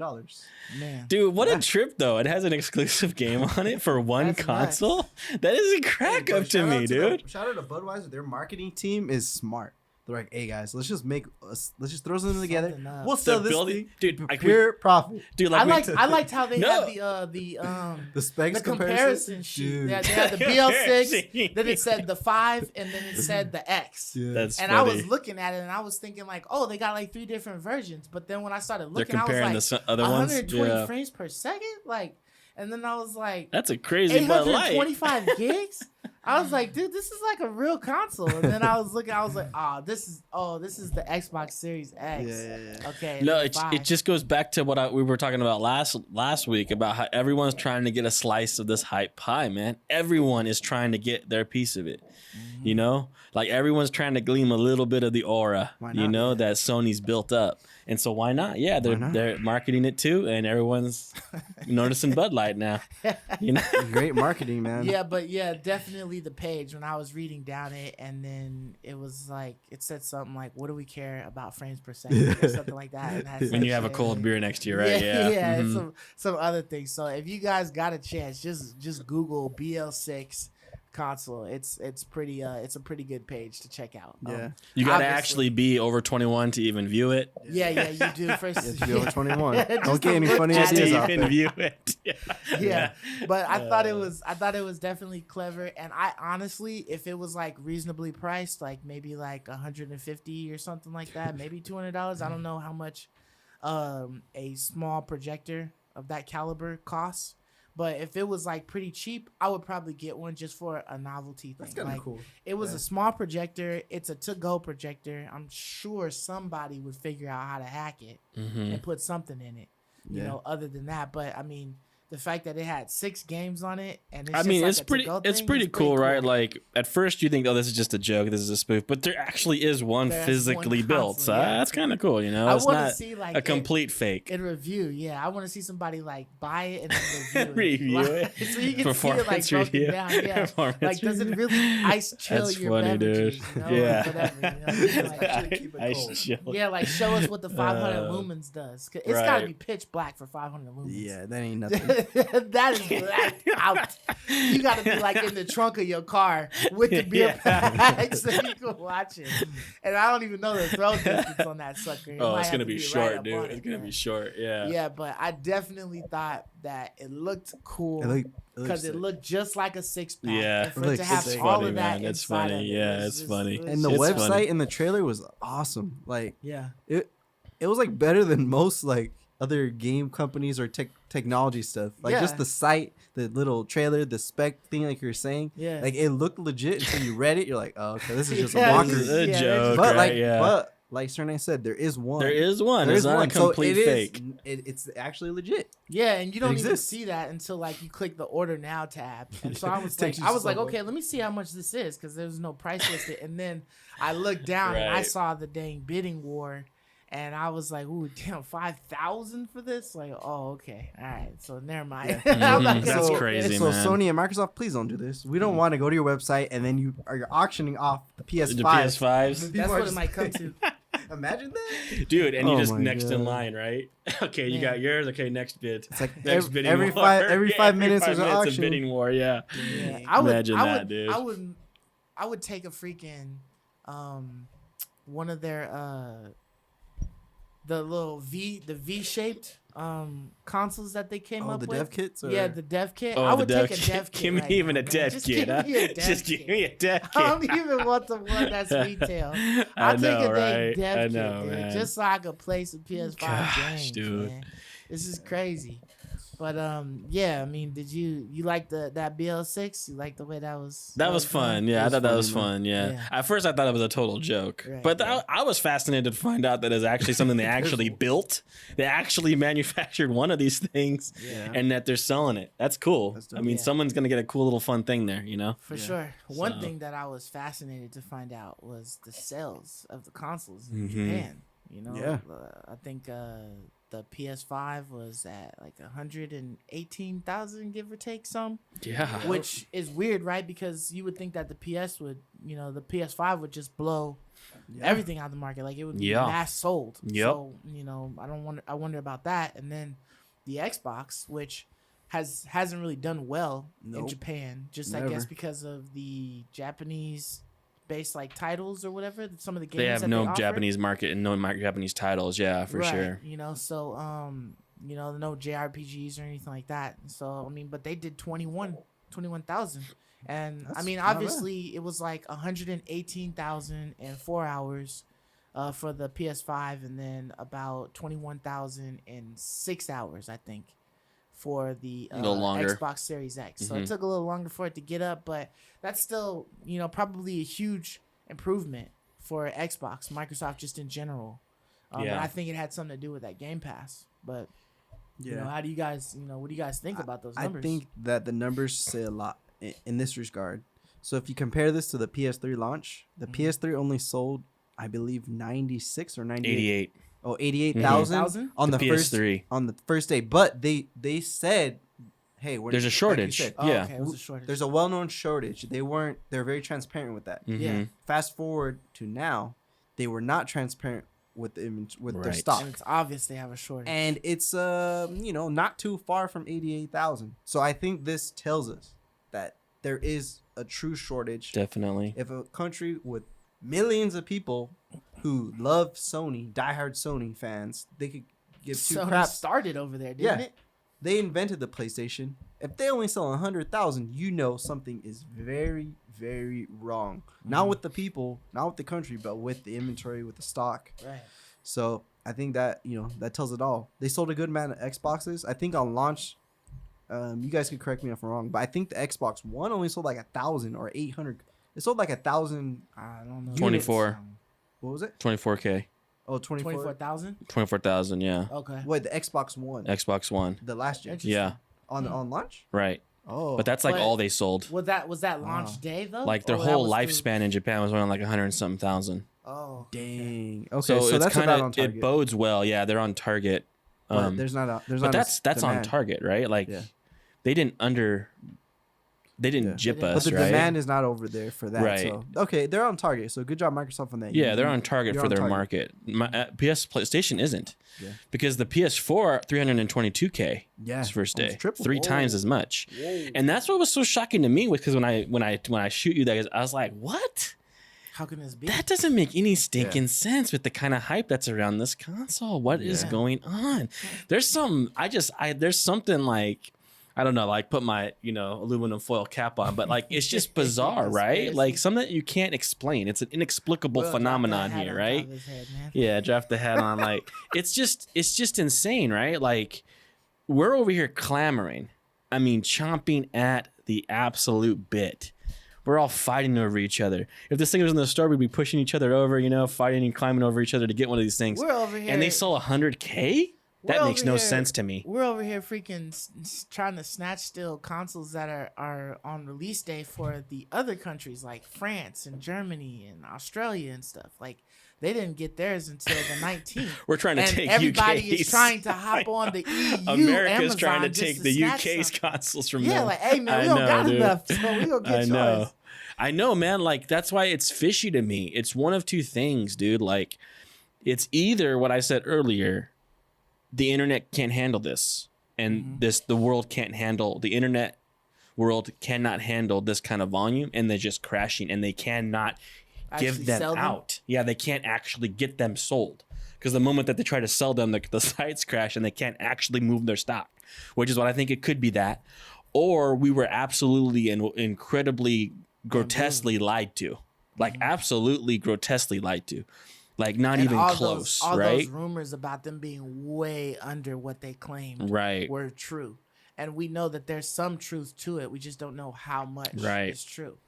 Man. Dude, what a trip though! It has an exclusive game on it for one That's nuts. console. That is a crack up to me, dude. Shout out to Budweiser. Their marketing team is smart. They're like, hey guys, let's just throw something together. Something up. We'll sell They're this building- thing dude, for like pure profit. Dude, I like liked how they No. had the specs the comparison sheet. Dude. They had the BL6, then it said the 5, and then it said the X. Yeah. That's And funny. I was looking at it and I was thinking like, oh, they got like 3 different versions. But then when I started They're looking, I comparing was like, the other ones. 120 Yeah. frames per second, like, and then I was like, That's a crazy Bud Light. 825 gigs. I was like, dude, this is like a real console. And then I was looking, I was like, this is the Xbox Series X. Yeah. Okay. No, and it then it just goes back to what we were talking about last week about how everyone's trying to get a slice of this hype pie, man. Everyone is trying to get their piece of it. You know, like everyone's trying to glean a little bit of the aura, Why you not? know, that Sony's built up. And so why not? Yeah, not? they're marketing it too, and everyone's noticing Bud Light now. You know, Great marketing, man. Yeah, but yeah, definitely the page when I was reading down it, and then it was like it said something like, "What do we care about frames per second?" or something like that. And that's when like you have a shit. cold beer next to you, right? Yeah, and Mhm. some other things. So if you guys got a chance, just Google BL6 console. It's a pretty good page to check out. Yeah. You got to obviously- actually be over 21 to even view it. Yeah, you do first. If you're over 21. Just Don't get to any look funny at Just to ideas it. out even there. view it. Yeah, but I thought it was definitely clever, and I honestly, if it was like reasonably priced, like maybe like 150 or something like that, maybe $200. I don't know how much a small projector of that caliber costs, but if it was like pretty cheap, I would probably get one just for a novelty thing. That's kind of Like, cool. it was Yeah. a small projector. It's a to-go projector. I'm sure somebody would figure out how to hack it Mhm. and put something in it. You Yeah. know, other than that, but I mean, the fact that it had 6 games on it, and I mean, it's pretty to-go it's thing pretty is cool, right? Like at first you think, oh, this is just a joke, this is a spoof, but there actually is one There's physically one built. console, So yeah. that's kind of cool, you know. I It's want to not see like a complete fake. in review. Yeah, I want to see somebody like buy it and then Review Like, it. so you can see it like Performance broken review. down. Yeah, Performance like does it review. really ice chill That's your funny, beverages? dude. You know, Yeah. or whatever. You know? Like, Actually keep it Ice cold. chill. yeah, like show us what the 500 Uh, lumens does. 'Cause it's got to right. be pitch black for 500 lumens. Yeah, that ain't nothing. That is blacked out. You got to be like in the trunk of your car with the beer Yeah. pack so you can watch it. And I don't even know the throw distance on that sucker. It Oh, might it's have gonna to be right short, up dude. on It's it, gonna yeah. be short. Yeah. Yeah, but I definitely thought that it looked cool It because it looked just like a 6-pack. Yeah. And for It it looks to have sick. all Funny, of that man. It's inside funny. of it, Yeah, was it's just- funny. it was And the It's just- website funny. and the trailer was awesome. Like Yeah. it was like better than most like other game companies or technology stuff. Like Yeah. just the site, the little trailer, the spec thing, like you're saying. Yeah. Like it looked legit until you read it. You're like, oh, okay, this is just Yeah, a This is walker. a Yeah, joke, But right? Yeah. like Sernay said, there is one. There is one. There It's is not one. a complete so it fake. It's actually legit. Yeah, and you don't even exists. see that until like you click the order now tab. And so I was Takes like, you somewhere. okay, let me see how much this is because there's no price listed. And then I looked down and I Right. saw the dang bidding war, and I was like, ooh, damn, 5,000 for this? Like, oh, okay, all right, so never mind. I'm not Mhm. gonna That's get crazy, this. So man. Sony and Microsoft, please don't do this. We don't want to go to your website and then you're auctioning off the PS5. The PS5s. That's People are what it just- might come to. Imagine that. Dude, and Oh you're just my next in God. line, right? Okay, you Man. got yours. Okay, next bid. It's like Next bidding every war. every Yeah, 5 minutes there's an minutes of auction. bidding war. Yeah. Yeah, Imagine that, dude. I would take a freaking one of their the little V-shaped consoles that they came up the with. dev kits? Or? Yeah, the dev kit. Oh, I would the dev take a kit. dev kit. Give me right even now, a man. dev Just kit. give me a dev Just kit. give me a dev kit. I don't even want the one that's retail. I'll take a dang dev I kit, know, dude, man. just so I could play some PS5 Gosh, games, dude. man. This is crazy. But yeah, I mean, did you like that BL6? You like the way that was? That was fun. done? Yeah, I thought that funny, was man. fun. Yeah. Yeah. At first, I thought it was a total joke, Right, but yeah. I was fascinated to find out that it's actually something they actually built. They actually manufactured one of these things, Yeah. and that they're selling it. That's cool. That's dope. I mean, Yeah. someone's gonna get a cool little fun thing there, you know? For Yeah. sure. One So- thing that I was fascinated to find out was the sales of the consoles in Mhm. Japan. You know, Yeah. I think the PS5 was at like 118,000, give or take some, Yeah. which is weird, right? Because you would think that the PS5 would just blow everything out of the market, like it would be Yeah. mass sold. Yep. So I wonder about that, and then the Xbox, which hasn't really done well in Nope. Japan, just I Never. guess because of the Japanese based like titles or whatever. Some of the games They have that no they offer. Japanese market and no Japanese titles. Yeah, for Right, sure. So no JRPGs or anything like that. So I mean, but they did 21,000. And I That's mean, not bad. obviously it was like 118,000 in 4 hours for the PS5, and then about 21,000 in 6 hours, I think, for the A little longer. Xbox Series X. So it Mhm. took a little longer for it to get up, but that's still, probably a huge improvement for Xbox, Microsoft just in general. And Yeah. I think it had something to do with that Game Pass. But Yeah. how do you guys, what do you guys think about those numbers? I think that the numbers say a lot in this regard. So if you compare this to the PS3 launch, the Mhm. PS3 only sold, I believe, 96 or 98. 88. Oh, 88,000 88,000? on The the PS3. first day. But they said, hey, There's a shortage. Like you said, Oh, Yeah. okay, it was a shortage. there's a well-known shortage. They're very transparent with that. Mhm. Yeah. Fast forward to now, they were not transparent with the image with their Right. stock. And it's obvious they have a shortage. And it's not too far from 88,000. So I think this tells us that there is a true shortage. Definitely. If a country with millions of people who love Sony, diehard Sony fans, they could give two Sony craps. started over there, didn't Yeah. it? They invented the PlayStation. If they only sell 100,000, something is very, very wrong. Not with the people, not with the country, but with the inventory, with the stock. Right. So I think that that tells it all. They sold a good amount of Xboxes. I think on launch, you guys could correct me if I'm wrong, but I think the Xbox One only sold like 1,000 or 800. It sold like 1,000. I don't know. 24. What was it? 24K. Oh, 24. 24,000? 24,000, yeah. Okay. Wait, the Xbox One, Xbox One. the last gen, Interesting. Yeah, on launch. right. Oh, But that's like But- all they sold. Was that launch Wow. day though? Like their Or that whole was through- lifespan in Japan was around like 100 and something thousand. Oh. dang. Okay, So, so it's that's kind about on of target. it bodes well. Yeah, they're on target. But there's not But that's on demand. target, right? Like Yeah. they didn't Yeah. jip But us, But the right? demand is not over there for that. Right. So okay, they're on target. So good job, Microsoft, on that. Yeah, they're on target you're for on their target. market. PlayStation isn't, Yeah. because the PS4 322K Yeah, its first almost day, triple. 3 times as much. Whoa. And that's what was so shocking to me, because when I shoot you that, I was like, what? How can this be? That doesn't make any stinking sense with the kind of hype that's around this console. What is Yeah. going on? There's something like, I don't know, like put my, aluminum foil cap on, but like, it's just bizarre, right? Conspiracy. Like something that you can't explain. It's an inexplicable Will dropped that phenomenon hat here, on right? top of his head, man. Yeah, draft the hat on. Like, it's just insane, right? Like, we're over here clamoring. I mean, chomping at the absolute bit. We're all fighting over each other. If this thing was in the store, we'd be pushing each other over, fighting and climbing over each other to get one of these things. We're over here. And they sold 100K? That We're makes over no here- sense to me. We're over here freaking trying to snatch still consoles that are on release day for the other countries like France and Germany and Australia and stuff. Like they didn't get theirs until the 19th. We're trying to and take everybody UK's. is trying to hop on the EU. America's Amazon trying to just take the snatch UK's some. consoles from Yeah, them. like, hey man, we I don't know, got dude. enough, so we gonna get I yours. know. I know, man. Like, that's why it's fishy to me. It's one of two things, dude. Like, it's either what I said earlier, the internet can't handle this, and the world can't handle, the internet world cannot handle this kind of volume, and they're just crashing, and they cannot Actually give them sell them? out. Yeah, they can't actually get them sold. because the moment that they try to sell them, the sites crash and they can't actually move their stock, which is what I think it could be that. Or we were absolutely and incredibly grotesquely lied to. Like, absolutely grotesquely lied to. Like, not And even all close, those, all right? those rumors about them being way under what they claimed Right. were true. And we know that there's some truth to it. We just don't know how much Right. is true.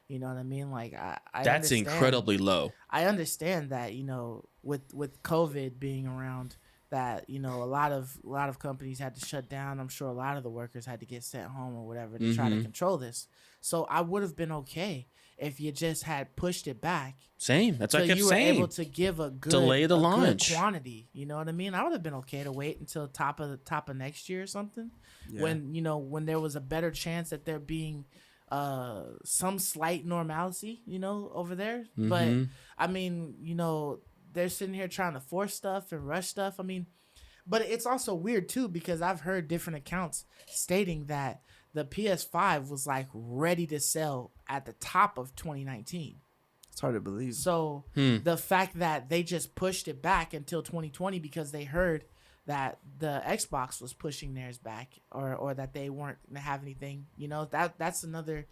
You know what I mean? Like, I That's understand. incredibly low. I understand that, with COVID being around, that, a lot of companies had to shut down. I'm sure a lot of the workers had to get sent home or whatever to try to control this. So I would have been okay if you just had pushed it back. Same. That's what I kept you were saying. able to give a good Delay the a good launch. quantity. You know what I mean? I would have been okay to wait until top of next year or something. Yeah. When there was a better chance that there being some slight normalcy, over there. But I mean, they're sitting here trying to force stuff and rush stuff. I mean, but it's also weird too, because I've heard different accounts stating that the PS5 was like ready to sell at the top of 2019. It's hard to believe. So the fact that they just pushed it back until 2020 because they heard that the Xbox was pushing theirs back, or that they weren't gonna have anything, that's another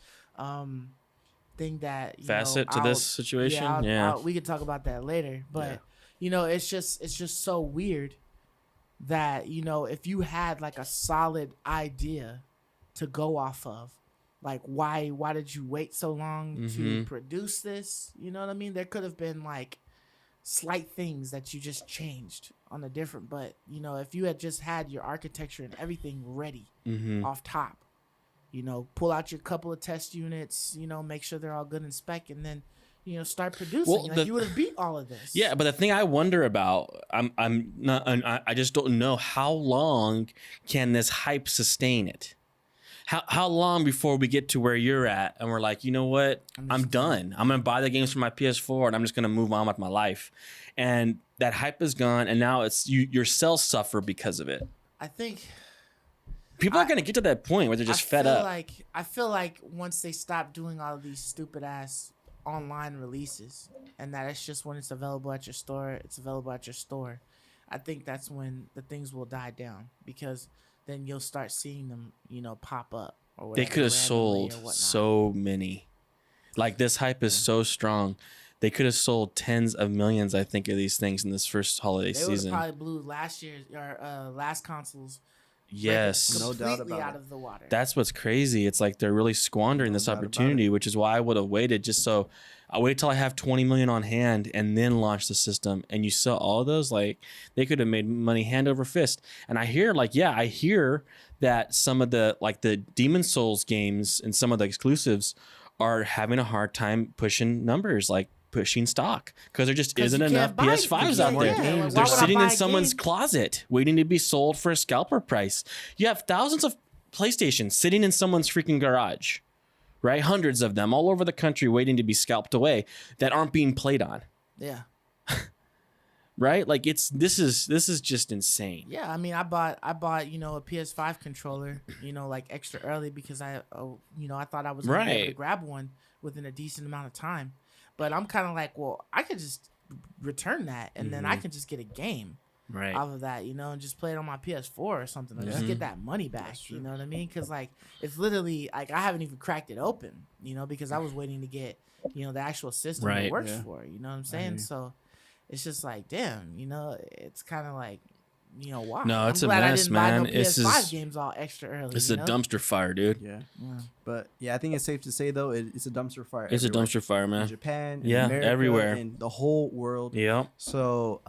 thing that facet to this situation. Yeah, we could talk about that later, but it's just so weird that if you had like a solid idea to go off of, like why did you wait so long to produce this? You know what I mean? There could have been like slight things that you just changed on a different, but if you had just had your architecture and everything ready off top, pull out your couple of test units, make sure they're all good in spec, and then start producing. Well, you would have beat all of this. yeah. But the thing I wonder about, I'm not, I just don't know how long can this hype sustain it. How long before we get to where you're at and we're like, you know what? I'm done. I'm going to buy the games for my PS4 and I'm just going to move on with my life. And that hype is gone. And now it's your cells suffer because of it. I think people are going to get to that point where they're just fed up. I feel like once they stop doing all of these stupid ass online releases, and that it's just when it's available at your store, it's available at your store. I think that's when the things will die down, because then you'll start seeing them, pop up or whatever. They could have sold so many. Like, this hype is so strong. They could have sold tens of millions, I think, of these things in this first holiday season. They would have probably blew last year's or last console's. Yes, no doubt about out it. of the water. That's what's crazy. It's like they're really squandering this opportunity, which is why I would have waited. Just so I wait till I have 20 million on hand and then launch the system. And you sell all of those, like, they could have made money hand over fist. And I hear that some of the Demon Souls games and some of the exclusives are having a hard time pushing numbers, like pushing stock, because there just isn't enough PS5s out there. They're sitting in someone's closet waiting to be sold for a scalper price. You have thousands of PlayStations sitting in someone's freaking garage, right? Hundreds of them all over the country waiting to be scalped away that aren't being played on. Yeah. Right? Like, this is just insane. Yeah, I mean, I bought a PS5 controller, like extra early, because I thought I was gonna be able to grab one within a decent amount of time. But I'm kind of like, well, I could just return that, and then I can just get a game off of that, and just play it on my PS4 or something, or just get that money back. You know what I mean? Because like, it's literally like I haven't even cracked it open, because I was waiting to get the actual system it works for. You know what I'm saying? So it's just like, damn, it's kind of like, why? No, it's I'm a glad mess, I didn't man. buy no PS5 games all extra early. It's a dumpster fire, dude. Yeah. But yeah, I think it's safe to say though, it's a dumpster fire. It's everywhere. a dumpster fire, man. In Japan, in Yeah, America, everywhere. in the whole world. Yeah. So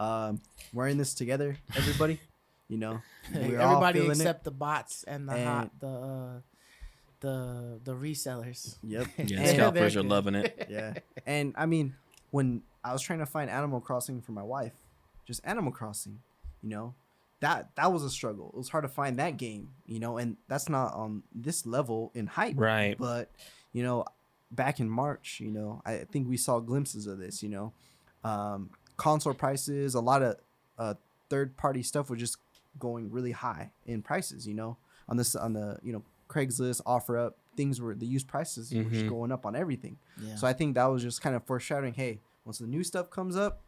we're in this together, everybody. We're all Everybody feeling except it. the bots and the resellers. Yep. Yeah, scalpers are loving it. Yeah. And I mean, when I was trying to find Animal Crossing for my wife, just Animal Crossing, that was a struggle. It was hard to find that game, and that's not on this level in hype. Right. But, back in March, I think we saw glimpses of this, console prices, a lot of third-party stuff was just going really high in prices, on the Craigslist, OfferUp, the used prices were just going up on everything. Yeah. So I think that was just kind of foreshadowing, hey, once the new stuff comes up,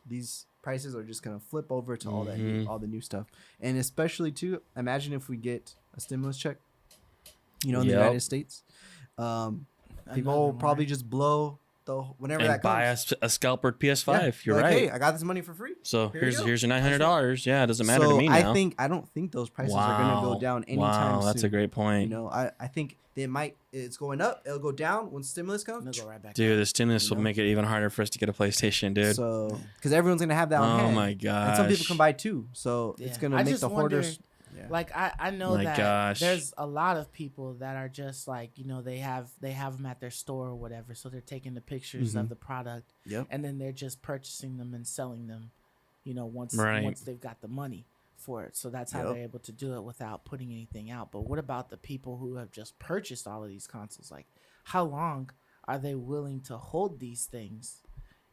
these prices are just gonna flip over to all the new stuff. And especially too, imagine if we get a stimulus check, in the United States, people will probably just blow whenever and that comes. buy a scalpered PS5. Yeah, You're like, right. hey, I got this money for free. So here's your $900. Nice. Yeah, it doesn't matter to me now. I don't think those prices are gonna go down anytime soon. That's a great point. I think they might. It's going up. It'll go down when stimulus comes. It'll go right back Dude, up. the stimulus will make it even harder for us to get a PlayStation, dude. So, because everyone's gonna have that on hand. Oh my gosh. And some people can buy two. So it's gonna make the hoarders. Yeah. Like I know that there's a lot of people that are just like, they have them at their store or whatever, so they're taking the pictures of the product, and then they're just purchasing them and selling them, once they've got the money for it. So that's how they're able to do it without putting anything out. But what about the people who have just purchased all of these consoles? Like, how long are they willing to hold these things?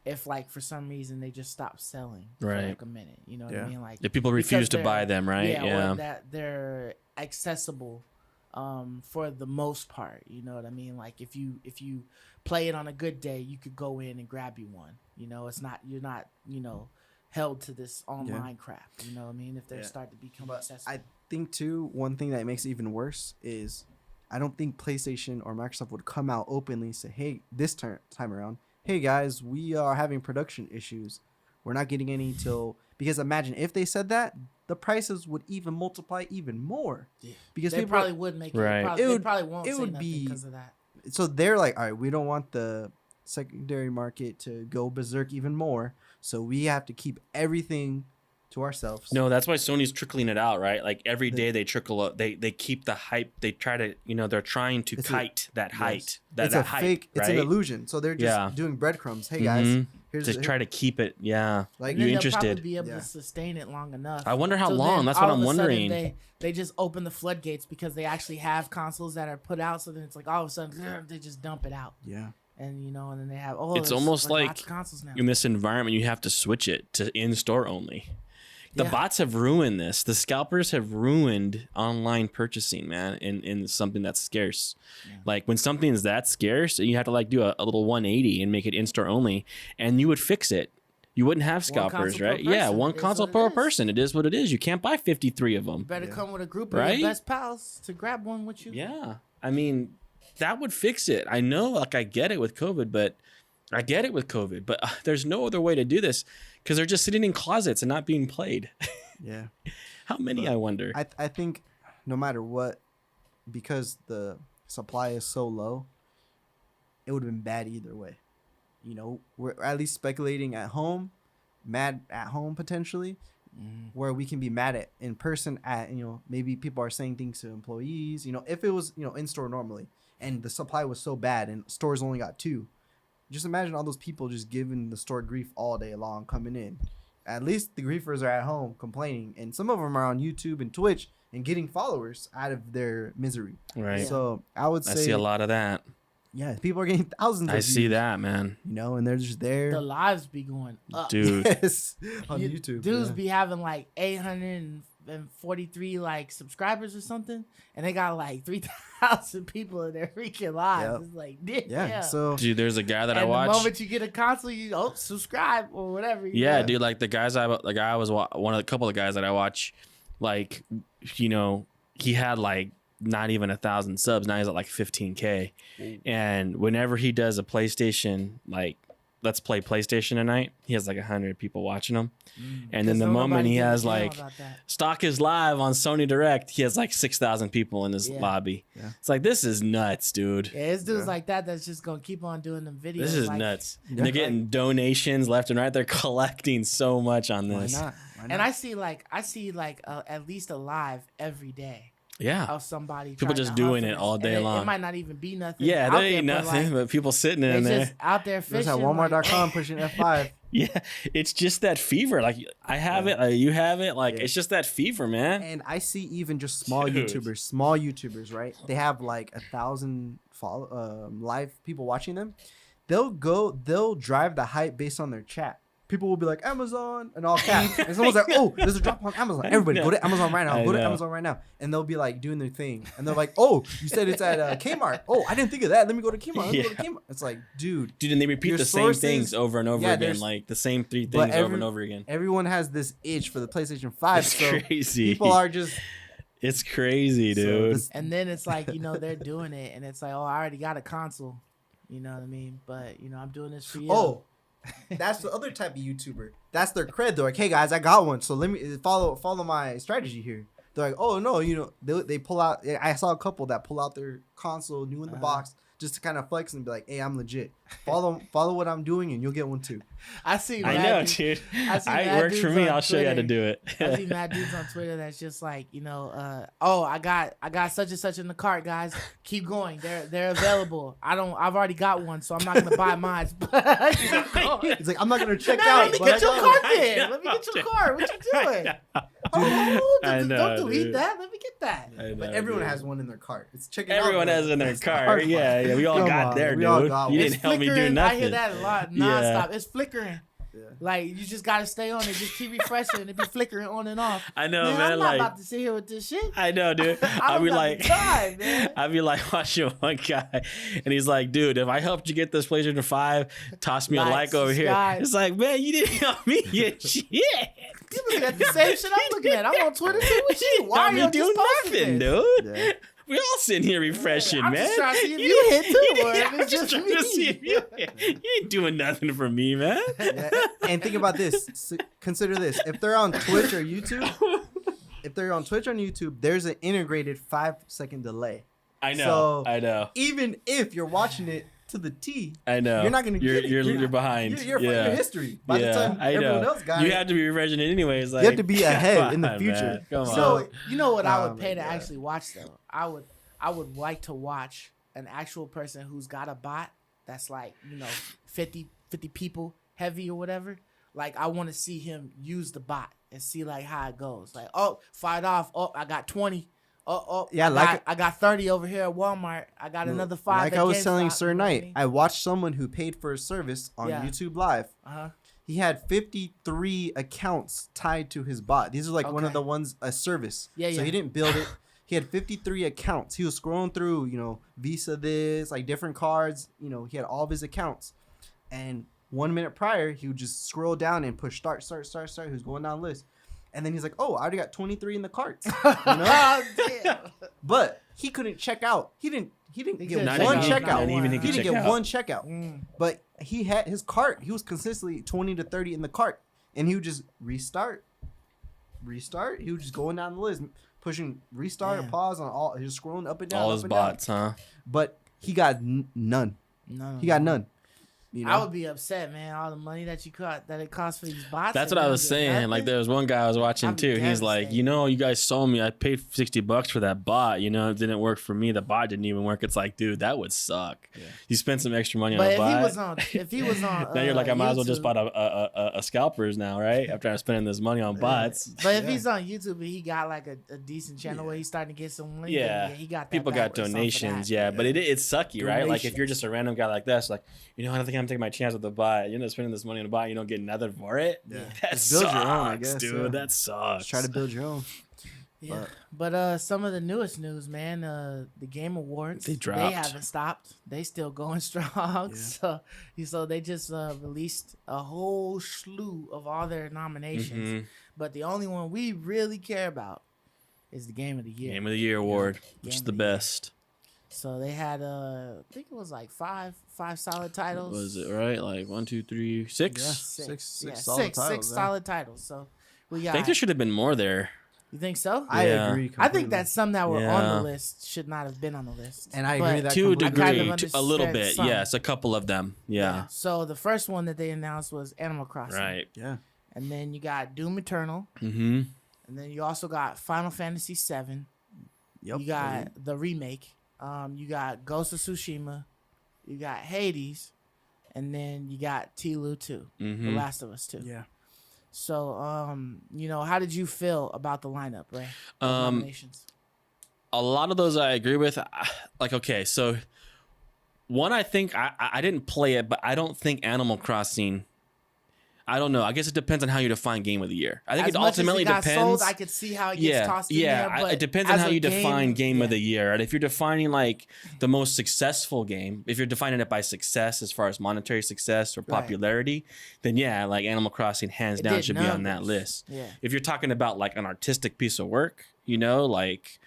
If like for some reason they just stop selling for like a minute, you know what I mean? Like if people refuse to buy them, right? Or that they're accessible for the most part, you know what I mean? Like if you play it on a good day, you could go in and grab you one. You're not held to this online crap. You know what I mean? If they start to become accessible. I think too, one thing that makes it even worse is I don't think PlayStation or Microsoft would come out openly and say, hey, this time around, hey guys, we are having production issues. We're not getting any because imagine if they said that, the prices would even multiply even more. Yeah. Because they probably would make it. Right. They probably won't say nothing because of that. So they're like, all right, we don't want the secondary market to go berserk even more. So we have to keep everything to ourselves. No, that's why Sony's trickling it out, right? Like every day they trickle up. They keep the hype. They try to, they're trying to kite that height. It's a fake. It's an illusion. So they're just doing breadcrumbs. Hey guys, here's just try to keep it. Yeah, like you're they'll interested. Probably be able to sustain it long enough. I wonder how long. That's what I'm wondering. They just open the floodgates because they actually have consoles that are put out. So then it's like all of a sudden they just dump it out. Yeah. And and then they have it's almost like lots of consoles now. In this environment you have to switch it to in-store only. The bots have ruined this. The scalpers have ruined online purchasing, man, in something that's scarce. Yeah. Like when something is that scarce, you have to like do a little 180 and make it in-store only, and you would fix it. You wouldn't have scalpers, right? Yeah, one console per person. It is what it is. You can't buy 53 of them. You better come with a group of your best pals to grab one with you. Yeah. I mean, that would fix it. I know, like, I get it with COVID, but there's no other way to do this because they're just sitting in closets and not being played. Yeah. How many, I wonder? I think no matter what, because the supply is so low, it would have been bad either way. We're at least speculating at home, mad at home potentially, where we can be mad at in person at, maybe people are saying things to employees, if it was, in store normally and the supply was so bad and stores only got 2. Just imagine all those people just giving the store grief all day long coming in. At least the griefers are at home complaining. And some of them are on YouTube and Twitch and getting followers out of their misery. Right. So I would say. I see a lot of that. Yeah. People are getting thousands of views. I see that, man. And they're just there. The lives be going up. Dude. Yes. On YouTube. Dudes be having like 843 like subscribers or something. And they got like 3,000 people in their freaking lives. Yep. It's like, yeah. So, dude, there's a guy that I watch. The moment you get a console, you subscribe or whatever. Yeah, dude. Like the guys one of the couple of guys that I watch, like, he had like not even 1,000 subs. Now he's at like 15K. And whenever he does a PlayStation, like, let's play PlayStation tonight, he has like 100 people watching him. And then the moment he has like stock is live on Sony Direct, he has like 6,000 people in his lobby. Yeah. It's like, this is nuts, dude. Yeah, it's dudes like that's just gonna keep on doing them videos. This is nuts. And they're getting donations left and right. They're collecting so much on this. Why not? And I see at least a live every day. Yeah. Of somebody. People just doing it all day long. It might not even be nothing. Yeah, there ain't nothing, but people sitting in there. Just out there fishing. There's at Walmart.com pushing F5. Yeah, it's just that fever. Like, I have it, you have it. Like, it's just that fever, man. And I see even just small YouTubers, right? They have like 1,000 live people watching them. They'll drive the hype based on their chat. people will be like Amazon and all caps. And someone's like, oh, there's a drop on Amazon. Everybody go to Amazon right now. I Go to know. Amazon right now. And they'll be like doing their thing. And they're like, oh, you said it's at Kmart. Oh, I didn't think of that. Let me go to Kmart. Let me go to Kmart. It's like, dude, and they repeat Your the same sources- things over and over Yeah, again, there's- like the same three but things over and over again. everyone has this itch for the PlayStation 5. It's So crazy. people are just It's crazy, so dude. this- And then it's like, they're doing it, and it's like, oh, I already got a console. You know what I mean? But, I'm doing this for you. oh, that's the other type of YouTuber. That's their cred. They're like, hey guys, I got one. So let me follow my strategy here. They're like, oh no, they pull out. I saw a couple that pull out their console new in the box just to kind of flex and be like, hey, I'm legit. Follow what I'm doing, and you'll get one too. I see. I mad know, dudes- dude. I see It mad works for dudes me. on I'll show you how to Twitter. do I see it. mad dudes on Twitter that's just like, oh, I got such and such in the cart, guys. Keep going. They're available. I've already got one, so I'm not gonna buy mine. It's like I'm not gonna check Nah, out. let me but get I your got cart one. then. I Let me know, get your dude. cart. What you doing? Oh, I don't know, delete dude. that. Let me get that. I But know, everyone dude. has one in their cart. It's checking Everyone out. has in their That's the car. hard Yeah, part. we all Come got on, there, we all dude. got You one. didn't help me do flickering. nothing. I hear that a lot Yeah. nonstop. It's flickering. Yeah. Like you just gotta stay on it. Just keep refreshing. It be flickering on and off. I know, Man, man. I'm not Like, about to sit here with this shit. I know, dude. I I'll don't be got like, the time, man. I'll be like watching one guy, and he's like, dude, if I helped you get this PlayStation 5, toss me a Like, like over here. subscribe. It's like, man, you didn't help me get shit. You looking at the same shit I'm looking at. I'm on Twitter too with you. Why are me you do just posting nothing, this? dude? Yeah. We all sitting here refreshing, I'm man. just trying to see if you hit too, or if I'm it's just just trying to see if me. you ain't doing nothing for me, man. Yeah. And think about this. Consider this. If they're on Twitch or YouTube, there's an integrated 5-second delay. I know. So- I know. Even if you're watching it to the T, I know. you're not gonna get it. You're behind. You're yeah. your history. By the time I everyone know. else got you it, have to be refreshing it anyways. Like, you have to be ahead come in the on, future. man. Come on. So you know what I Oh would my pay to God. actually watch though? I would like to watch an actual person who's got a bot that's like 50 people heavy or whatever. Like I want to see him use the bot and see like how it goes. Like fight off. Oh, I got 20. Yeah, I got 30 over here at Walmart. I got another 5. Like at I was telling GameStop, Sir you know what I Knight, mean? I watched someone who paid for a service on Yeah. YouTube Live. Uh-huh. He had 53 accounts tied to his bot. These are like one of Okay. the ones, a service. Yeah, So yeah. he didn't build it. He had 53 accounts. He was scrolling through, Visa this, like different cards. He had all of his accounts. And 1 minute prior, he would just scroll down and push start. He was going down the list. And then he's like, oh, I already got 23 in the carts. Oh, damn. But he couldn't check out. He didn't He get couldn't one check out. checkout. Not even he He could didn't check get out. one checkout. Mm. But he had his cart. He was consistently 20 to 30 in the cart. And he would just restart. He was just going down the list, pushing restart, Damn. pause on all. He was scrolling up and down. all up his and bots, huh? Down. But he got none. No, He got none. I would be upset, man. All the money that it costs for these bots. That's and what I they was don't get saying. Like nothing. there was one guy I was watching I'd be too. He's like, devastated. you guys sold me. I paid $60 for that bot. It didn't work for me. The bot didn't even work. It's like, dude, that would suck. Yeah. You spent some extra money But on a if bot. he was on, Now you're like, I might as well just YouTube- buy a scalpers now, right? After I'm spending this money on bots. But if Yeah. he's on YouTube and he got like a decent channel where he's starting to get some money, Yeah. then he got that People got backwards off of donations, that. yeah, but it's sucky, right? Like if you're Donations. just a random guy like this, like, I don't think I'm taking my chance with the bot. Spending this money on a bot, you don't get nothing for it. Yeah. That Just sucks, build your own, I guess, dude. yeah. That sucks. Just try to build your own. Yeah. But some of the newest news, man, the Game Awards, They They dropped. haven't stopped. They still going strong. Yeah. So they just released a whole slew of all their nominations. Mhm. But the only one we really care about is the Game of the Year. Game of the Year award, which Game is of the the Year. best. So they had I think it was like five solid titles. Was it right? Like 1, 2, 3, 6. Yeah. Six solid titles, six yeah. solid titles. So we I got. think there should have been more there. You think so? I Yeah. agree. I think completely. that some that were on Yeah. the list should not have been on the list. And I But- agree that To a completely. degree, kind of a little understand bit. some. Yes, a couple of them. Yeah. So the first one that they announced was Animal Crossing. Right. Yeah. And then you got Doom Eternal. Mm-hmm. And then you also got Final Fantasy VII. Yep. You got the remake. You got Ghost of Tsushima. You got Hades. And then you got T-Lu 2. The Mm-hmm. Last of Us 2. Yeah. So, how did you feel about the lineup, Ray? The Um, nominations. A lot of those I agree with. Like, okay, so one, I think I didn't play it, but I don't think Animal Crossing. I don't know. I guess it depends on how you define game of the year. I think As it much ultimately as it got depends. sold, I could see how it gets tossed in there. But it depends on as how a you define game of yeah. the year. And if you're defining like the most successful game, if you're defining it by success as far as monetary success or popularity, then yeah, like Animal Crossing hands It down did should be on that numbers. list. Yeah. If you're talking about like an artistic piece of work, you know, like,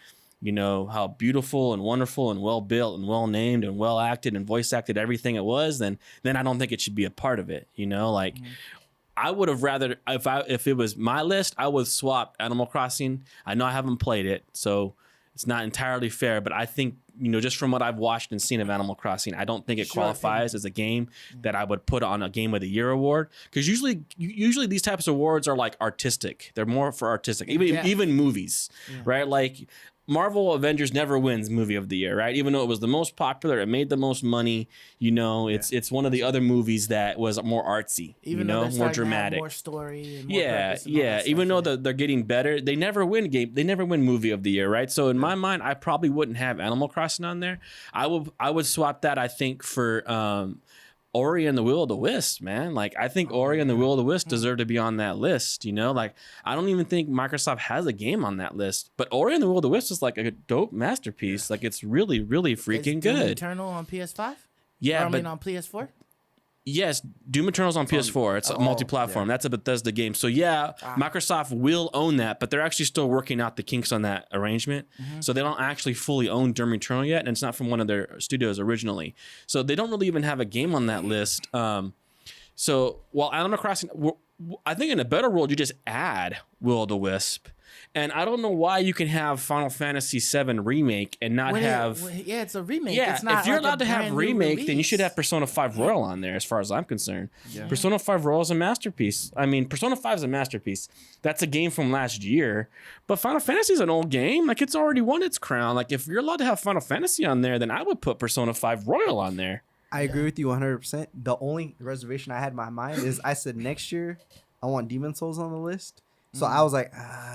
you know, how beautiful and wonderful and well built and well named and well acted and voice acted everything it was, then I don't think it should be a part of it. You know, like I would have rather if it was my list, I would swap Animal Crossing. I know I haven't played it, so it's not entirely fair, but I think, you know, just from what I've watched and seen of Animal Crossing, I don't think it qualifies as a game that I would put on a Game of the Year award, because usually these types of awards are like artistic. They're more for artistic, even movies, right? Like Marvel Avengers never wins movie of the year, right? Even though it was the most popular, it made the most money. You know, it's one of the other movies that was more artsy, Even you know, though more dramatic, more story. And more purpose and all that Even stuff, though they're getting better, they never win movie of the year, right? So in my mind, I probably wouldn't have Animal Crossing on there. I would swap that, I think, for Ori and the Will of the Wisp, man. Like, I think Ori and the Will of the Wisp deserve to be on that list, you know? Like, I don't even think Microsoft has a game on that list. But Ori and the Will of the Wisp is like a dope masterpiece. Like, it's really, really freaking Is Doom good. Eternal on PS5? Yeah, I but mean on PS4? yes, Doom Eternal's on PS4. It's a multi-platform. That's a Bethesda game. So yeah, Microsoft will own that, but they're actually still working out the kinks on that arrangement. So they don't actually fully own Doom Eternal yet, and it's not from one of their studios originally. So they don't really even have a game on that list. So while Animal Crossing, I think in a better world, you just add Will of the Wisp. And I don't know why you can have Final Fantasy VII Remake and not have... yeah, it's a remake. Yeah, it's not if you're like allowed to have remake, then you should release. have Persona 5 Royal on there, as far as I'm concerned. Yeah. Persona 5 Royal is a masterpiece. I mean, Persona 5 is a masterpiece. That's a game from last year. But Final Fantasy is an old game. Like, it's already won its crown. Like, if you're allowed to have Final Fantasy on there, then I would put Persona 5 Royal on there. I agree with you 100%. The only reservation I had in my mind is I said next year I want Demon Souls on the list. So I was like,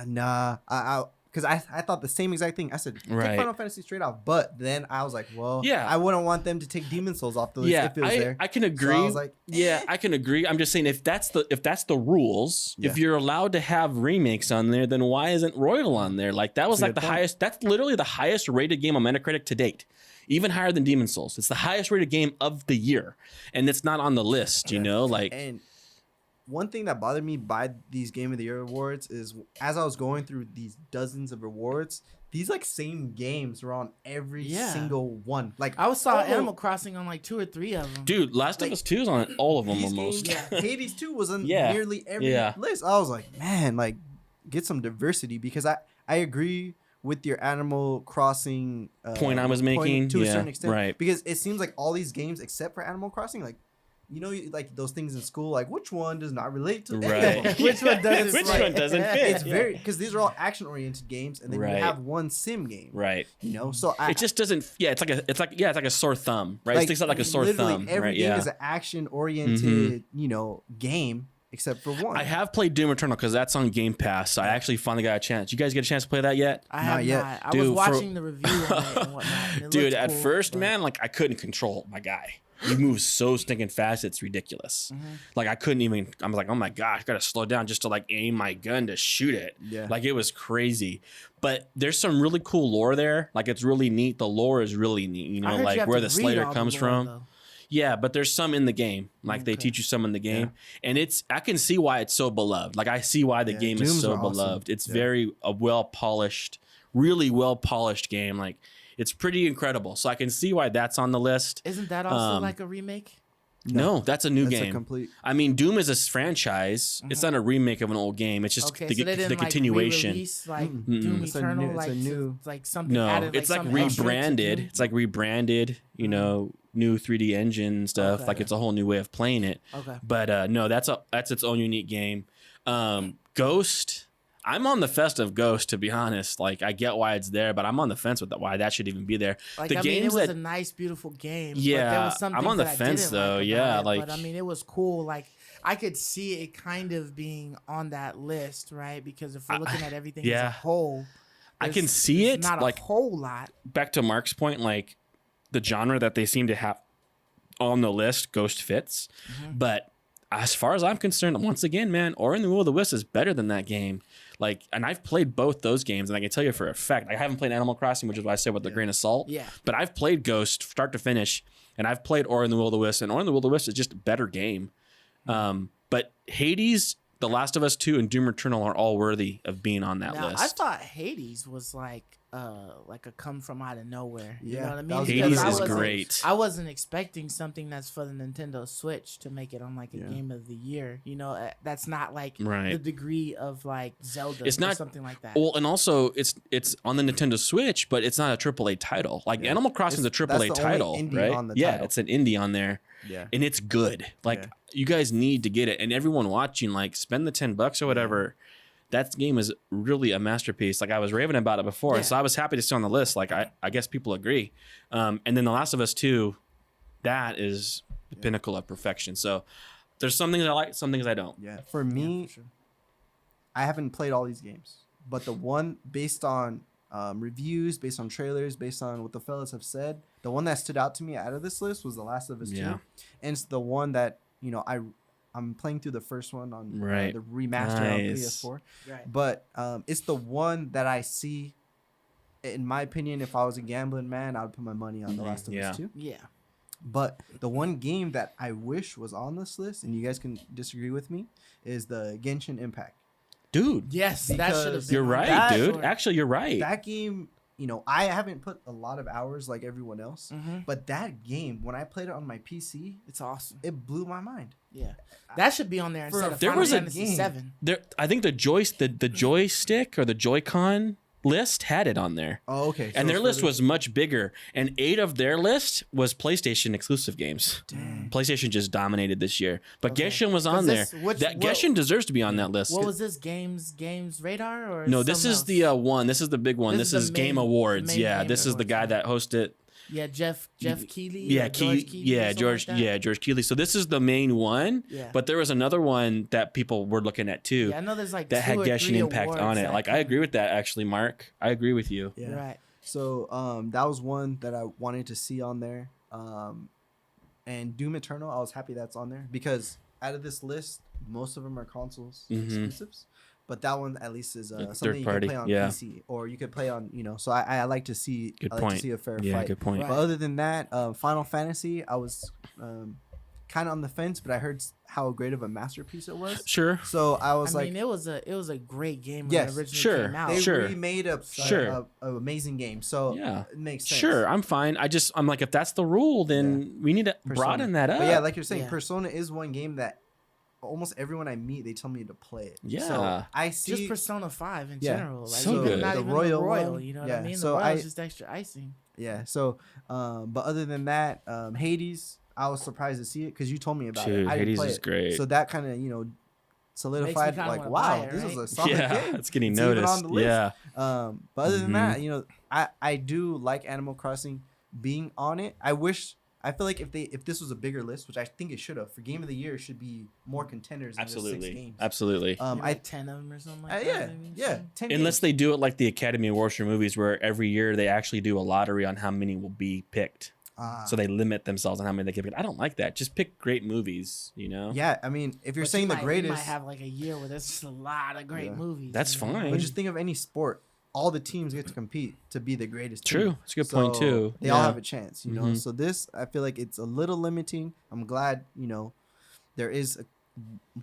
nah. Because I thought the same exact thing. I said, take Final Fantasy straight off. But then I was like, well, I wouldn't want them to take Demon Souls off the list if it was there. I can agree. So I was like, I can agree. I'm just saying, if that's the rules, if you're allowed to have remakes on there, then why isn't Royal on there? Like, that was like the highest. That's literally the highest rated game on Metacritic to date. Even higher than Demon Souls. It's the highest rated game of the year. And it's not on the list, you know? Like, and one thing that bothered me by these Game of the Year awards is as I was going through these dozens of awards, these like same games were on every single one. Like, I saw Animal Crossing on like 2 or 3 of them. Dude, Last of Us 2 is on all of them almost. Hades 2 was on nearly every list. I was like, man, like, get some diversity, because I agree with your Animal Crossing point I was making to a certain extent, right? Because it seems like all these games except for Animal Crossing, like, you know, like those things in school, like which one does not relate to any of them? Which one doesn't fit? It's very, because these are all action oriented games, and then you have one sim game, right? You know, so it just doesn't. Yeah, it's like a sore thumb, right? Like, it sticks out like a sore thumb. Every game is an action oriented, you know, game. Except for one. I have played Doom Eternal because that's on Game Pass. So I actually finally got a chance. You guys get a chance to play that yet? I have not yet. I was watching the review on it and whatnot. And dude, at first, man, like I couldn't control my guy. He moves so stinking fast, it's ridiculous. Like I couldn't even. I was like, oh my gosh, I gotta slow down just to like aim my gun to shoot it. Yeah, like it was crazy. But there's some really cool lore there. Like it's really neat. The lore is really neat. You know, like where the Slayer comes from. Though. Yeah, but there's some in the game. Like they teach you some in the game, and I can see why it's so beloved. Like I see why the game Dooms is so awesome. beloved. It's very well polished, really well polished game. Like it's pretty incredible. So I can see why that's on the list. Isn't that also like a remake? No, that's a new game. I mean, Doom is a franchise. It's not a remake of an old game. It's just the continuation. Like Doom Eternal, like new, like something. No, added, it's like rebranded. It's like rebranded. You know, new 3D engine and stuff. Like it's a whole new way of playing it. Okay. But no, that's its own unique game. Ghost. I'm on the fence of Ghost, to be honest. Like, I get why it's there, but I'm on the fence with why that should even be there. Like, I mean, it was a nice, beautiful game. Yeah, but there was some I'm on the fence though. Yeah, like, but I mean, it was cool. Like, I could see it kind of being on that list, right? Because if we're looking at everything as a whole, I can see it. Not like, a whole lot. Back to Mark's point, like the genre that they seem to have on the list, Ghost fits, but as far as I'm concerned, once again, man, Ori and the Will of the Wisp is better than that game. Like, and I've played both those games, and I can tell you for a fact, I haven't played Animal Crossing, which is why I said with the grain of salt. Yeah. But I've played Ghost start to finish, and I've played Ori and the Will of the Wisp, and Ori and the Will of the Wisp is just a better game. But Hades, The Last of Us 2, and Doom Eternal are all worthy of being on that Now, list. I thought Hades was like a come from out of nowhere. You Yeah, know what I that mean? was Because Hades I is wasn't- great. I wasn't expecting something that's for the Nintendo Switch to make it on like a Yeah. game of the year. You know, that's not like Right. the degree of like Zelda It's or not- something like that. Well, and also it's on the Nintendo Switch, but it's not a AAA title. Like Yeah. Animal Crossing is a That's AAA the only title, indie right? on the Yeah, title. it's an indie on there, Yeah. and it's good. Like Yeah. you guys need to get it, and everyone watching, like spend the $10 or whatever. That game is really a masterpiece. Like I was raving about it before, Yeah. so I was happy to see on the list. Like I guess people agree. And then The Last of Us 2, that is the pinnacle of perfection. So there's some things I like, some things I don't. Yeah. For me, for sure. I haven't played all these games, but the one based on reviews, based on trailers, based on what the fellas have said, the one that stood out to me out of this list was The Last of Us 2. Yeah. And it's the one that, I'm playing through the first one on Right. the remaster on Nice. PS4. Right. But it's the one that I see, in my opinion, if I was a gambling man, I would put my money on The Last of Yeah. Us 2. Yeah. But the one game that I wish was on this list, and you guys can disagree with me, is the Genshin Impact. Dude, Yes, that should have Because been. you're on right, that. dude. Sure. Actually, you're right. That game, I haven't put a lot of hours like everyone else, Mhm. but that game, when I played it on my PC, It's awesome. it blew my mind. Yeah, that should be on there For instead a- of There Final was a Fantasy game. 7. There, I think the joystick or the Joy-Con list had it on there. Oh, okay. And their list was much bigger. And 8 of their list was PlayStation exclusive games. Dang. PlayStation just dominated this year. But Okay. Genshin was 'Cause on there. this- what- Genshin deserves to be on that list. What was this? Games Radar or No, this something is else? the one. This is the big one. This This, is is the Game main- Awards. main Yeah, Game this is the Awards, guy yeah. that hosted. Yeah, Jeff Keighley. Yeah, or George Keighley or yeah, something George. like that? Yeah, George Keighley. So this is the main one. Yeah. But there was another one that people were looking at too. Yeah, I know there's like that had 2 or Genshin 3 Impact on awards it. that Like I came- agree with that actually, Mark. I agree with you. Yeah. Right. So that was one that I wanted to see on there. And Doom Eternal, I was happy that's on there because out of this list, most of them are consoles exclusives. But that one at least is Third something you party, can play on yeah. PC or you could play on, So I like to see Good I like point. to see a fair Yeah, fight. good point. Right. But other than that, Final Fantasy, I was kind of on the fence, but I heard how great of a masterpiece it was. Sure. So I was I mean, it was a great game when Yes, it originally sure. came out. they Sure. remade a Sure. amazing game. So Yeah. it makes sense. Sure, I'm fine. I'm like, if that's the rule, then we need to broaden that up. But yeah, like you're saying, Yeah. Persona is one game that almost everyone I meet, they tell me to play it. Yeah. So I see. Just Persona 5 in Yeah. general. Like, So even good. Not The even Royal the Royal, one, you know yeah. what I mean? So the Royal's I- just extra icing. yeah. So, but other than that, Hades, I was surprised to see it because you told me about Dude, it. I didn't Hades play is it. great. So that kind of solidified kinda like, wanna wow, buy it, this is right? a solid Yeah, game. it's getting It's even noticed. on the list. Yeah. But other than Mhm. that, I do like Animal Crossing being on it. I feel like if this was a bigger list, which I think it should have, for Game of the Year, it should be more contenders than just 6 Absolutely. games. Absolutely. Maybe I like 10 of them or something like that. yeah, maybe, yeah, so. 10 Unless games. they do it like the Academy Awards for movies, where every year they actually do a lottery on how many will be picked. Ah. So they limit themselves on how many they can pick. I don't like that. Just pick great movies, Yeah, I mean, if you're But saying you the might- you greatest, might have like a year where there's just a lot of great Yeah. movies. That's you know? fine. but just think of any sport. All the teams get to compete to be the greatest. True. Team. It's a good point, too. They all Yeah. have a chance, Mhm. So this, I feel like it's a little limiting. I'm glad, there is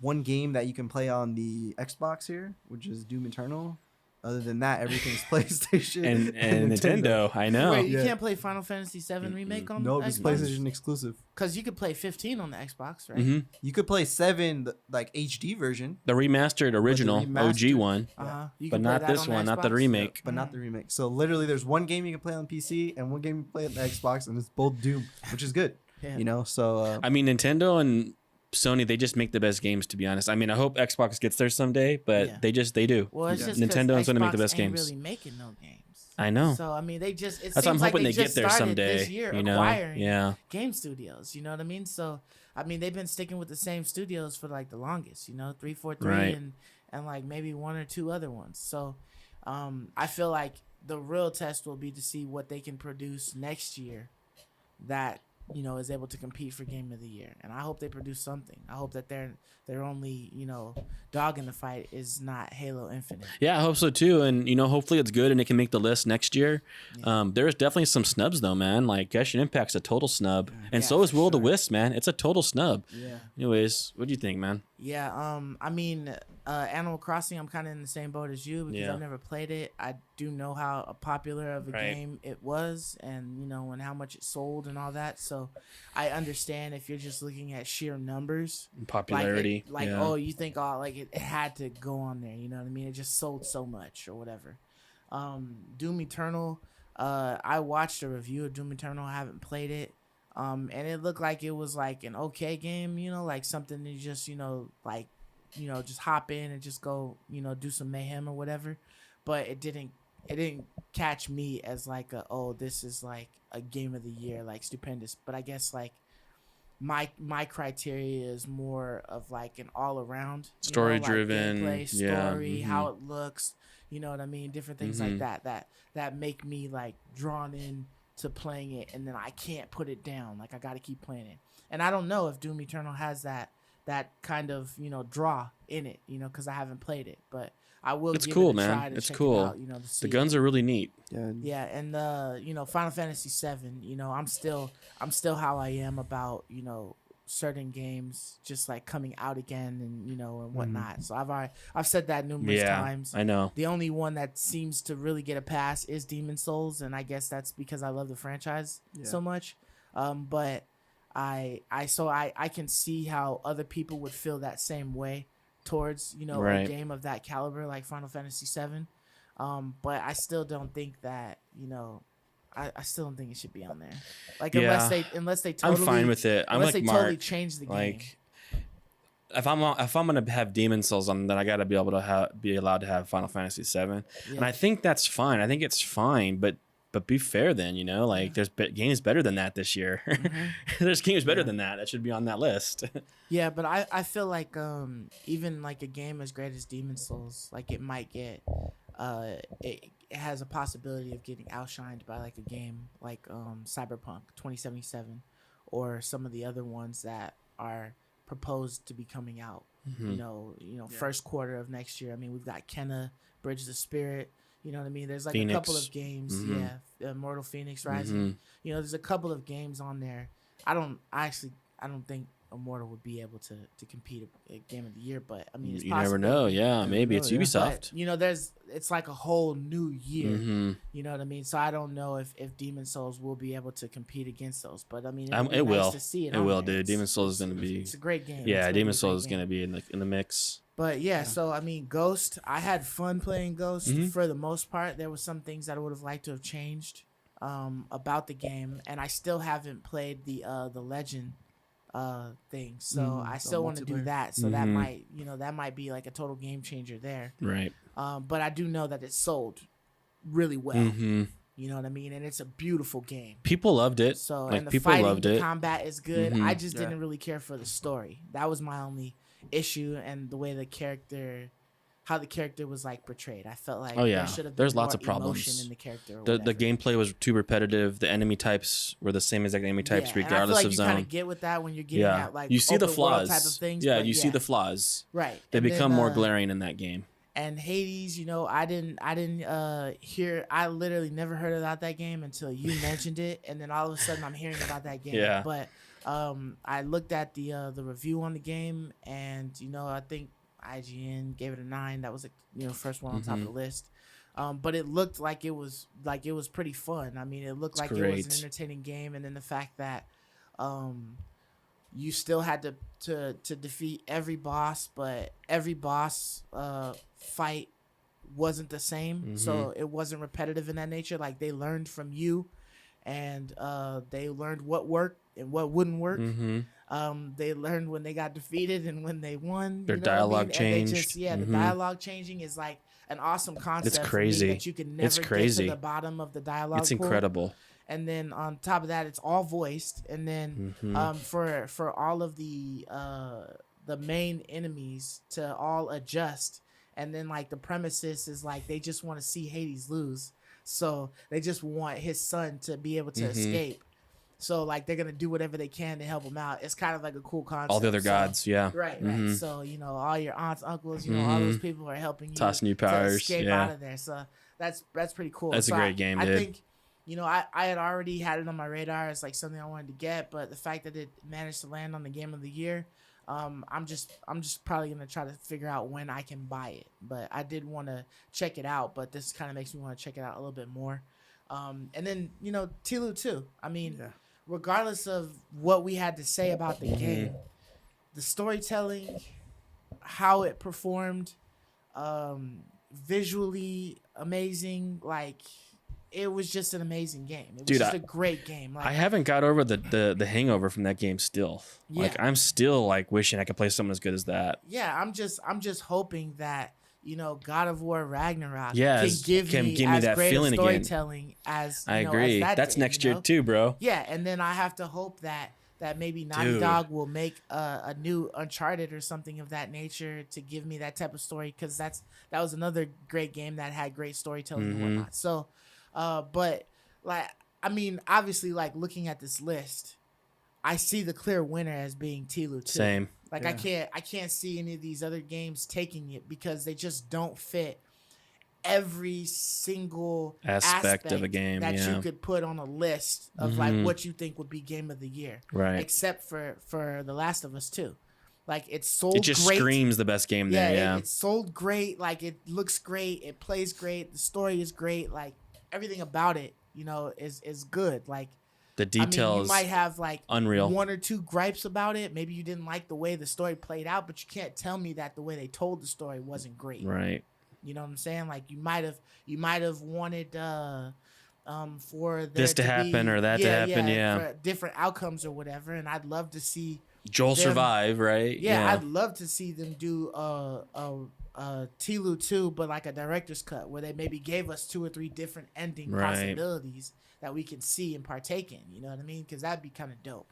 one game that you can play on the Xbox here, which is Doom Eternal. Other than that, everything's PlayStation And Nintendo. I know. Wait, you Yeah. can't play Final Fantasy 7 remake on No, the it's Xbox? PlayStation exclusive. Because you could play 15 on the Xbox, right? hmm You could play 7, like HD version, The remastered original OG remastered- one, You but can play not that this on the one, not the Xbox? remake. but not the remake. So literally, there's one game you can play on PC and one game you can play on the Xbox, and it's both Doom, which is good. Yeah. So I mean, Nintendo and Sony, they just make the best games, to be honest. I mean, I hope Xbox gets there someday, but Yeah. they do. Well, it's Yeah. just Nintendo and 'cause Sony make the Xbox best ain't games. really making no games. I know. So I mean, they just it That's why I'm seems like hoping they get just there started someday. this year You know? acquiring Yeah. game studios. You know what I mean? So I mean, they've been sticking with the same studios for like the longest. 343 Right. and like maybe 1 or 2 other ones. So I feel like the real test will be to see what they can produce next year that is able to compete for game of the year. And I hope they produce something. I hope that their only, dog in the fight is not Halo Infinite. Yeah, I hope so too. And hopefully it's good and it can make the list next year. Yeah. There's definitely some snubs though, man. Like Genshin Impact's a total snub, and Yeah, so is for Will o' the sure. Wisp, man. It's a total snub. Yeah. Anyways, what do you think, man? Yeah, I mean, Animal Crossing, I'm kind of in the same boat as you because Yeah. I've never played it. I do know how popular of a Right. game it was, and and how much it sold and all that. So, I understand if you're just looking at sheer numbers, Popularity. Yeah. oh, you think it had to go on there. You know what I mean? It just sold so much or whatever. Doom Eternal, I watched a review of Doom Eternal. I haven't played it. And it looked like it was like an okay game, like something to just, just hop in and just go, do some mayhem or whatever. But it didn't catch me as like this is like a game of the year, like stupendous. But I guess like my criteria is more of like an all around Story driven, gameplay, yeah, story, how it looks, you know what I mean? Different things like that make me like drawn in to playing it, and then I can't put it down. Like I got to keep playing it. And I don't know if Doom Eternal has that kind of draw in it, because I haven't played it, but I will. It's give cool, it a man. try to It's check cool. It out, to see The guns are really neat. yeah, and Final Fantasy VII. I'm still how I am about certain games just like coming out again and whatnot. So I've said that numerous times. I know. The only one that seems to really get a pass is Demon Souls, and I guess that's because I love the franchise so much. But I can see how other people would feel that same way towards Right. a game of that caliber like Final Fantasy VII. But I still don't think that I still don't think it should be on there. Like unless they totally, I'm fine with it. I'm unless like they Mark. totally change the game. Like, if I'm gonna have Demon Souls on, then I gotta be able to be allowed to have Final Fantasy VII, and I think that's fine. I think it's fine, but be fair then. Like there's games better than that this year. There's games better than that should be on that list. Yeah, but I feel like even like a game as great as Demon Souls, like it might get it has a possibility of getting outshined by like a game like Cyberpunk 2077 or some of the other ones that are proposed to be coming out. First quarter of next year. I mean, we've got Kenna, Bridge the Spirit. You know what I mean? There's like Phoenix. a couple of games. Yeah, Immortal Phoenix Rising. There's a couple of games on there. I don't think Immortal would be able to compete a game of the year, but I mean, it's You possible. never know. Yeah, maybe it's Ubisoft. But, it's like a whole new year. Mm-hmm. You know what I mean? So I don't know if Demon Souls will be able to compete against those, but I mean, It will. nice to see it. It on will, there. dude. Demon Souls is gonna be. It's a great game. Yeah, Demon Souls is gonna be in the mix. But yeah, so I mean, Ghost. I had fun playing Ghost for the most part. There were some things that I would have liked to have changed about the game, and I still haven't played the Legend thing. So I still want to do that. So that might be like a total game changer there. Right. But I do know that it sold really well. You know what I mean? And it's a beautiful game. People loved it. So like and the people fighting, loved the it. combat is good. I just didn't really care for the story. That was my only issue, and the way how the character was like portrayed. I felt like there should have been There's lots more of problems. emotion in the character. The gameplay was too repetitive. The enemy types were the same exact enemy types regardless of you zone. kind of get with that when you're getting at like you see the open world flaws. type of things. Yeah, but you see the flaws. Right. They And become then, more glaring in that game. And Hades, I didn't hear. I literally never heard about that game until you mentioned it, and then all of a sudden I'm hearing about that game. Yeah. But I looked at the review on the game, and I think IGN gave it a 9. That was first one on top of the list. But it looked like it was pretty fun. I mean, it looked like it was an entertaining game, and then the fact that you still had to defeat every boss, but every boss fight wasn't the same, so it wasn't repetitive in that nature. Like they learned from you, and they learned what worked and what wouldn't work. They learned when they got defeated and when they won. Their dialogue changed. The dialogue changing is like an awesome concept. It's crazy. That you can never get to the bottom of the dialogue. It's pool. incredible. And then on top of that, it's all voiced. And then for all of the main enemies to all adjust. And then like the premises is like they just want to see Hades lose, so they just want his son to be able to escape. So like they're gonna do whatever they can to help them out. It's kind of like a cool concept. All the other gods, yeah. Right. Mhm. So all your aunts, uncles, all those people are helping you Tossing you to powers, escape yeah. out of there. So that's pretty cool. That's a So great game, I dude. think I had already had it on my radar as like something I wanted to get, but the fact that it managed to land on the game of the year, I'm just probably gonna try to figure out when I can buy it. But I did want to check it out, but this kind of makes me want to check it out a little bit more. And then Tilu 2. I mean, regardless of what we had to say about the game, the storytelling, how it performed, visually amazing, like. It was just an amazing game. It was just a great game. Like, I haven't got over the hangover from that game still. Yeah. Like I'm still like wishing I could play something as good as that. Yeah, I'm just hoping that God of War Ragnarok can give me as that great feeling a again. storytelling as I agree. As That's did, next year too, bro. Yeah, and then I have to hope that maybe Naughty Dog will make a new Uncharted or something of that nature to give me that type of story, because that was another great game that had great storytelling and whatnot. So. But like, I mean, obviously, like looking at this list, I see the clear winner as being Tilu 2. Same. Like I can't see any of these other games taking it because they just don't fit every single aspect of a game that you could put on a list of like what you think would be game of the year. Right. Except for The Last of Us 2. Like it sold It just great. screams the best game there. Yeah. It sold great. Like it looks great. It plays great. The story is great. Like everything about it, is good. Like the details, you might have like unreal. one or two gripes about it. Maybe you didn't like the way the story played out, but you can't tell me that the way they told the story wasn't great. Right. You know what I'm saying? Like you might have wanted for this to happen or that to happen, for different outcomes or whatever. And I'd love to see Joel survive, right? Yeah, I'd love to see them do Tilu 2, but like a director's cut where they maybe gave us 2 or 3 different ending possibilities that we can see and partake in. You know what I mean? Because that'd be kind of dope,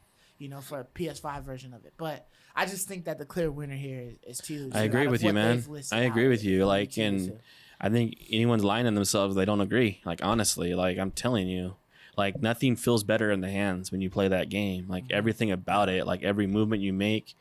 for a PS5 version of it. But I just think that the clear winner here is Tilu 2. I agree with you, man. I agree with you. Like, and I think anyone's lying on themselves, they don't agree. Like, honestly, like I'm telling you. Like nothing feels better in the hands when you play that game. Like everything about it, like every movement you make,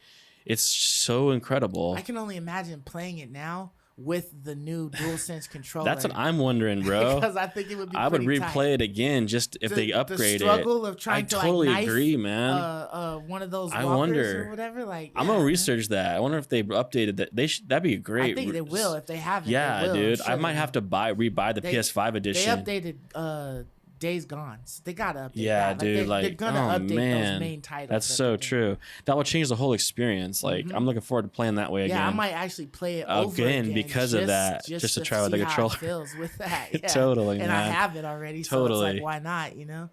it's so incredible. I can only imagine playing it now with the new DualSense controller. That's what I'm wondering, bro. Because I think it would be. I would replay tight. it again just if they upgrade the struggle of trying to totally like knife, agree, man. One of those. I walkers wonder. Or whatever. Like I'm gonna research that. I wonder if they updated that. That'd be a great. I think they will if they haven't. Yeah, they will. dude. Sure I might have to rebuy the PS5 edition. They updated Days Gone. So they gotta update. Yeah, that. dude. They're gonna update those main titles. That's so true. That will change the whole experience. Like I'm looking forward to playing that way again. Yeah, I might actually play it over again because of that. Just to try with the controller. How it feels with that. Yeah. Totally, and man. I have it already. So it's like, why not? No,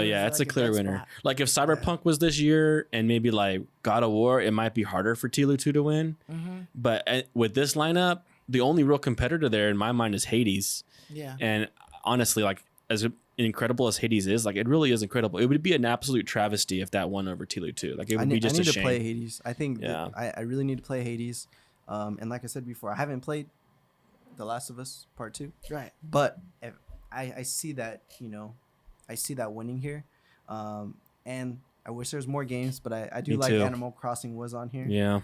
yeah, it's a clear winner. Spot. Like if Cyberpunk was this year and maybe like God of War, it might be harder for Tilu 2 to win. But with this lineup, the only real competitor there in my mind is Hades. Yeah. And honestly, like as incredible as Hades is, like it really is incredible. It would be an absolute travesty if that won over Tilu 2. Like it would be just a shame. I need to play Hades. I think I really need to play Hades. And like I said before, I haven't played The Last of Us Part 2. Right. But I see that, I see that winning here. And I wish there was more games, but I do like Animal Crossing was on here. Yeah.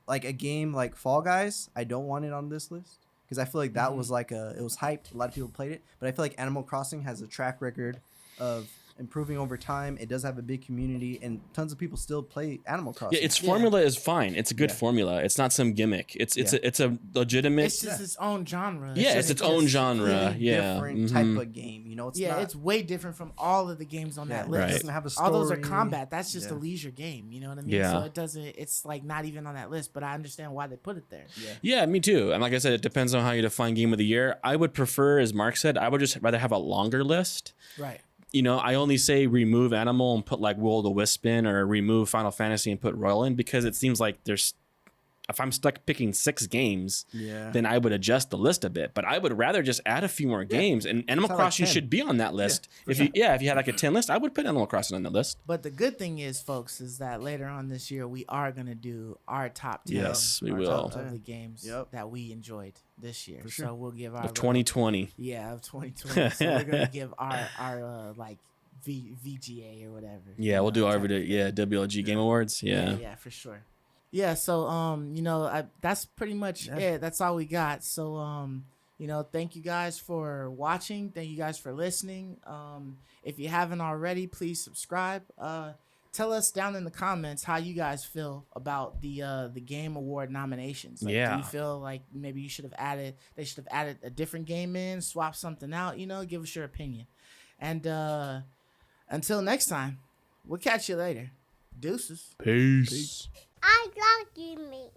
Like a game like Fall Guys, I don't want it on this list. Because I feel like that was like it was hyped. A lot of people played it. But I feel like Animal Crossing has a track record of improving over time. It does have a big community, and tons of people still play Animal Crossing. Yeah, its formula is fine. It's a good formula. It's not some gimmick. It's a legitimate. It's just its own genre. Yeah, it's its own genre. Yeah, different type of game. It's way different from all of the games on that list. Right. It doesn't have a story. All those are combat. That's just a leisure game. You know what I mean? Yeah. So it doesn't. It's like not even on that list. But I understand why they put it there. Yeah, me too. And like I said, it depends on how you define game of the year. I would prefer, as Mark said, I would just rather have a longer list. Right. I only say remove Animal and put like Will o' the Wisp in, or remove Final Fantasy and put Royal in, because it seems like if I'm stuck picking 6 games, then I would adjust the list a bit. But I would rather just add a few more games, and Animal Crossing should be on that list. If you had like a 10 list, I would put Animal Crossing on the list. But the good thing is, folks, is that later on this year we are gonna do our top 10. Yes, we will. Of the games that we enjoyed this year. So we'll give our of 2020. of 2020. So we're gonna give our like VGA or whatever. Yeah, we'll do type our of thing. WLG Game Awards. Yeah, Yeah. yeah, for sure. Yeah, so that's pretty much it. That's all we got. So thank you guys for watching. Thank you guys for listening. If you haven't already, please subscribe. Tell us down in the comments how you guys feel about the Game Award nominations. Like, do Yeah. you feel like maybe they should have added a different game in, swap something out? Give us your opinion. And until next time, we'll catch you later. Deuces. Peace. I love you, me.